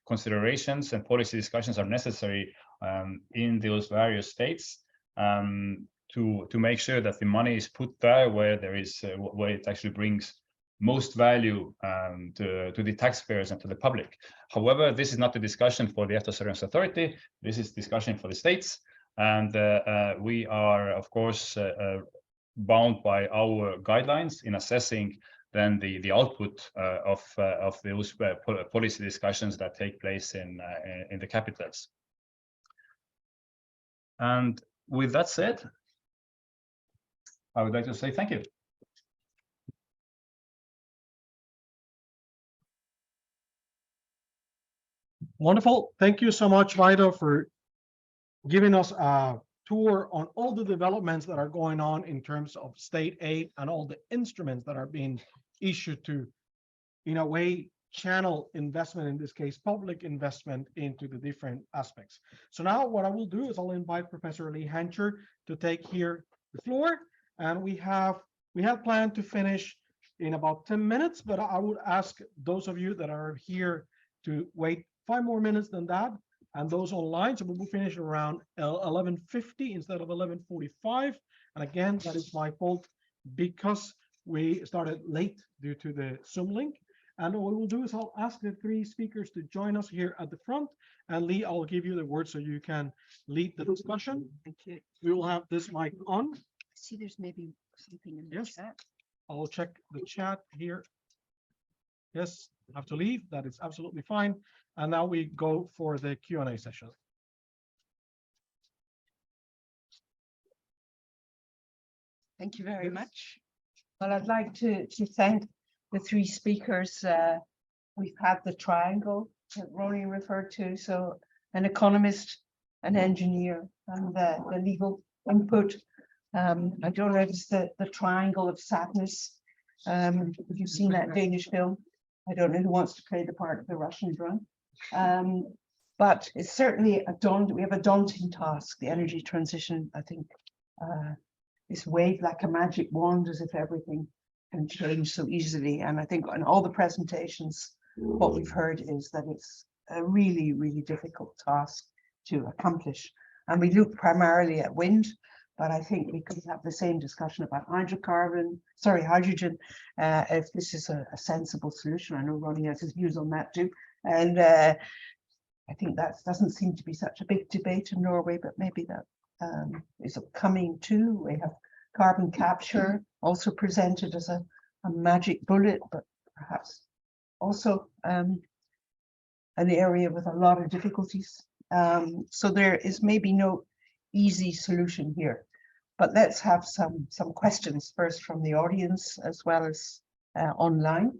considerations and policy discussions are necessary in those various states to make sure that the money is put there where it actually brings most value to the taxpayers and to the public. However, this is not a discussion for the EFTA Surveillance Authority. This is discussion for the states, and we are, of course, bound by our guidelines in assessing then the output of those policy discussions that take place in the capitals. And with that said, I would like to say thank you. Wonderful. Thank you so much, Vito, for giving us a tour on all the developments that are going on in terms of state aid and all the instruments that are being issued to, in a way, channel investment, in this case, public investment, into the different aspects. So now what I will do is I'll invite Professor Lee Hancher to take here the floor. And we have planned to finish in about 10 minutes, but I would ask those of you that are here to wait 5 more minutes than that, and those online. So we will finish around 11:50 instead of 11:45. And again, that is my fault because we started late due to the Zoom link. And what we'll do is I'll ask the 3 speakers to join us here at the front. And Lee, I'll give you the word so you can lead the discussion. Thank you. We will have this mic on. I see there's maybe something in the Yes. chat. I'll check the chat here. Yes, I have to leave. That is absolutely fine. And now we go for the Q&A session. Thank you very much. Well, I'd like to thank the 3 speakers. We've had the triangle that Ronnie referred to. So an economist, an engineer, and the legal input. I don't know if it's the triangle of sadness. If you've seen that Danish film, I don't know who wants to play the part of the Russian drone. But it's certainly we have a daunting task. The energy transition, I think, is waved like a magic wand, as if everything can change so easily. And I think in all the presentations, what we've heard is that it's a really, really difficult task to accomplish. And we look primarily at wind, but I think we could have the same discussion about hydrogen, if this is a sensible solution. I know Ronnie has his views on that too. And I think that doesn't seem to be such a big debate in Norway, but maybe that is coming too. We have carbon capture also presented as a magic bullet, but perhaps also an area with a lot of difficulties. So there is maybe no easy solution here, but let's have some questions first from the audience as well as online.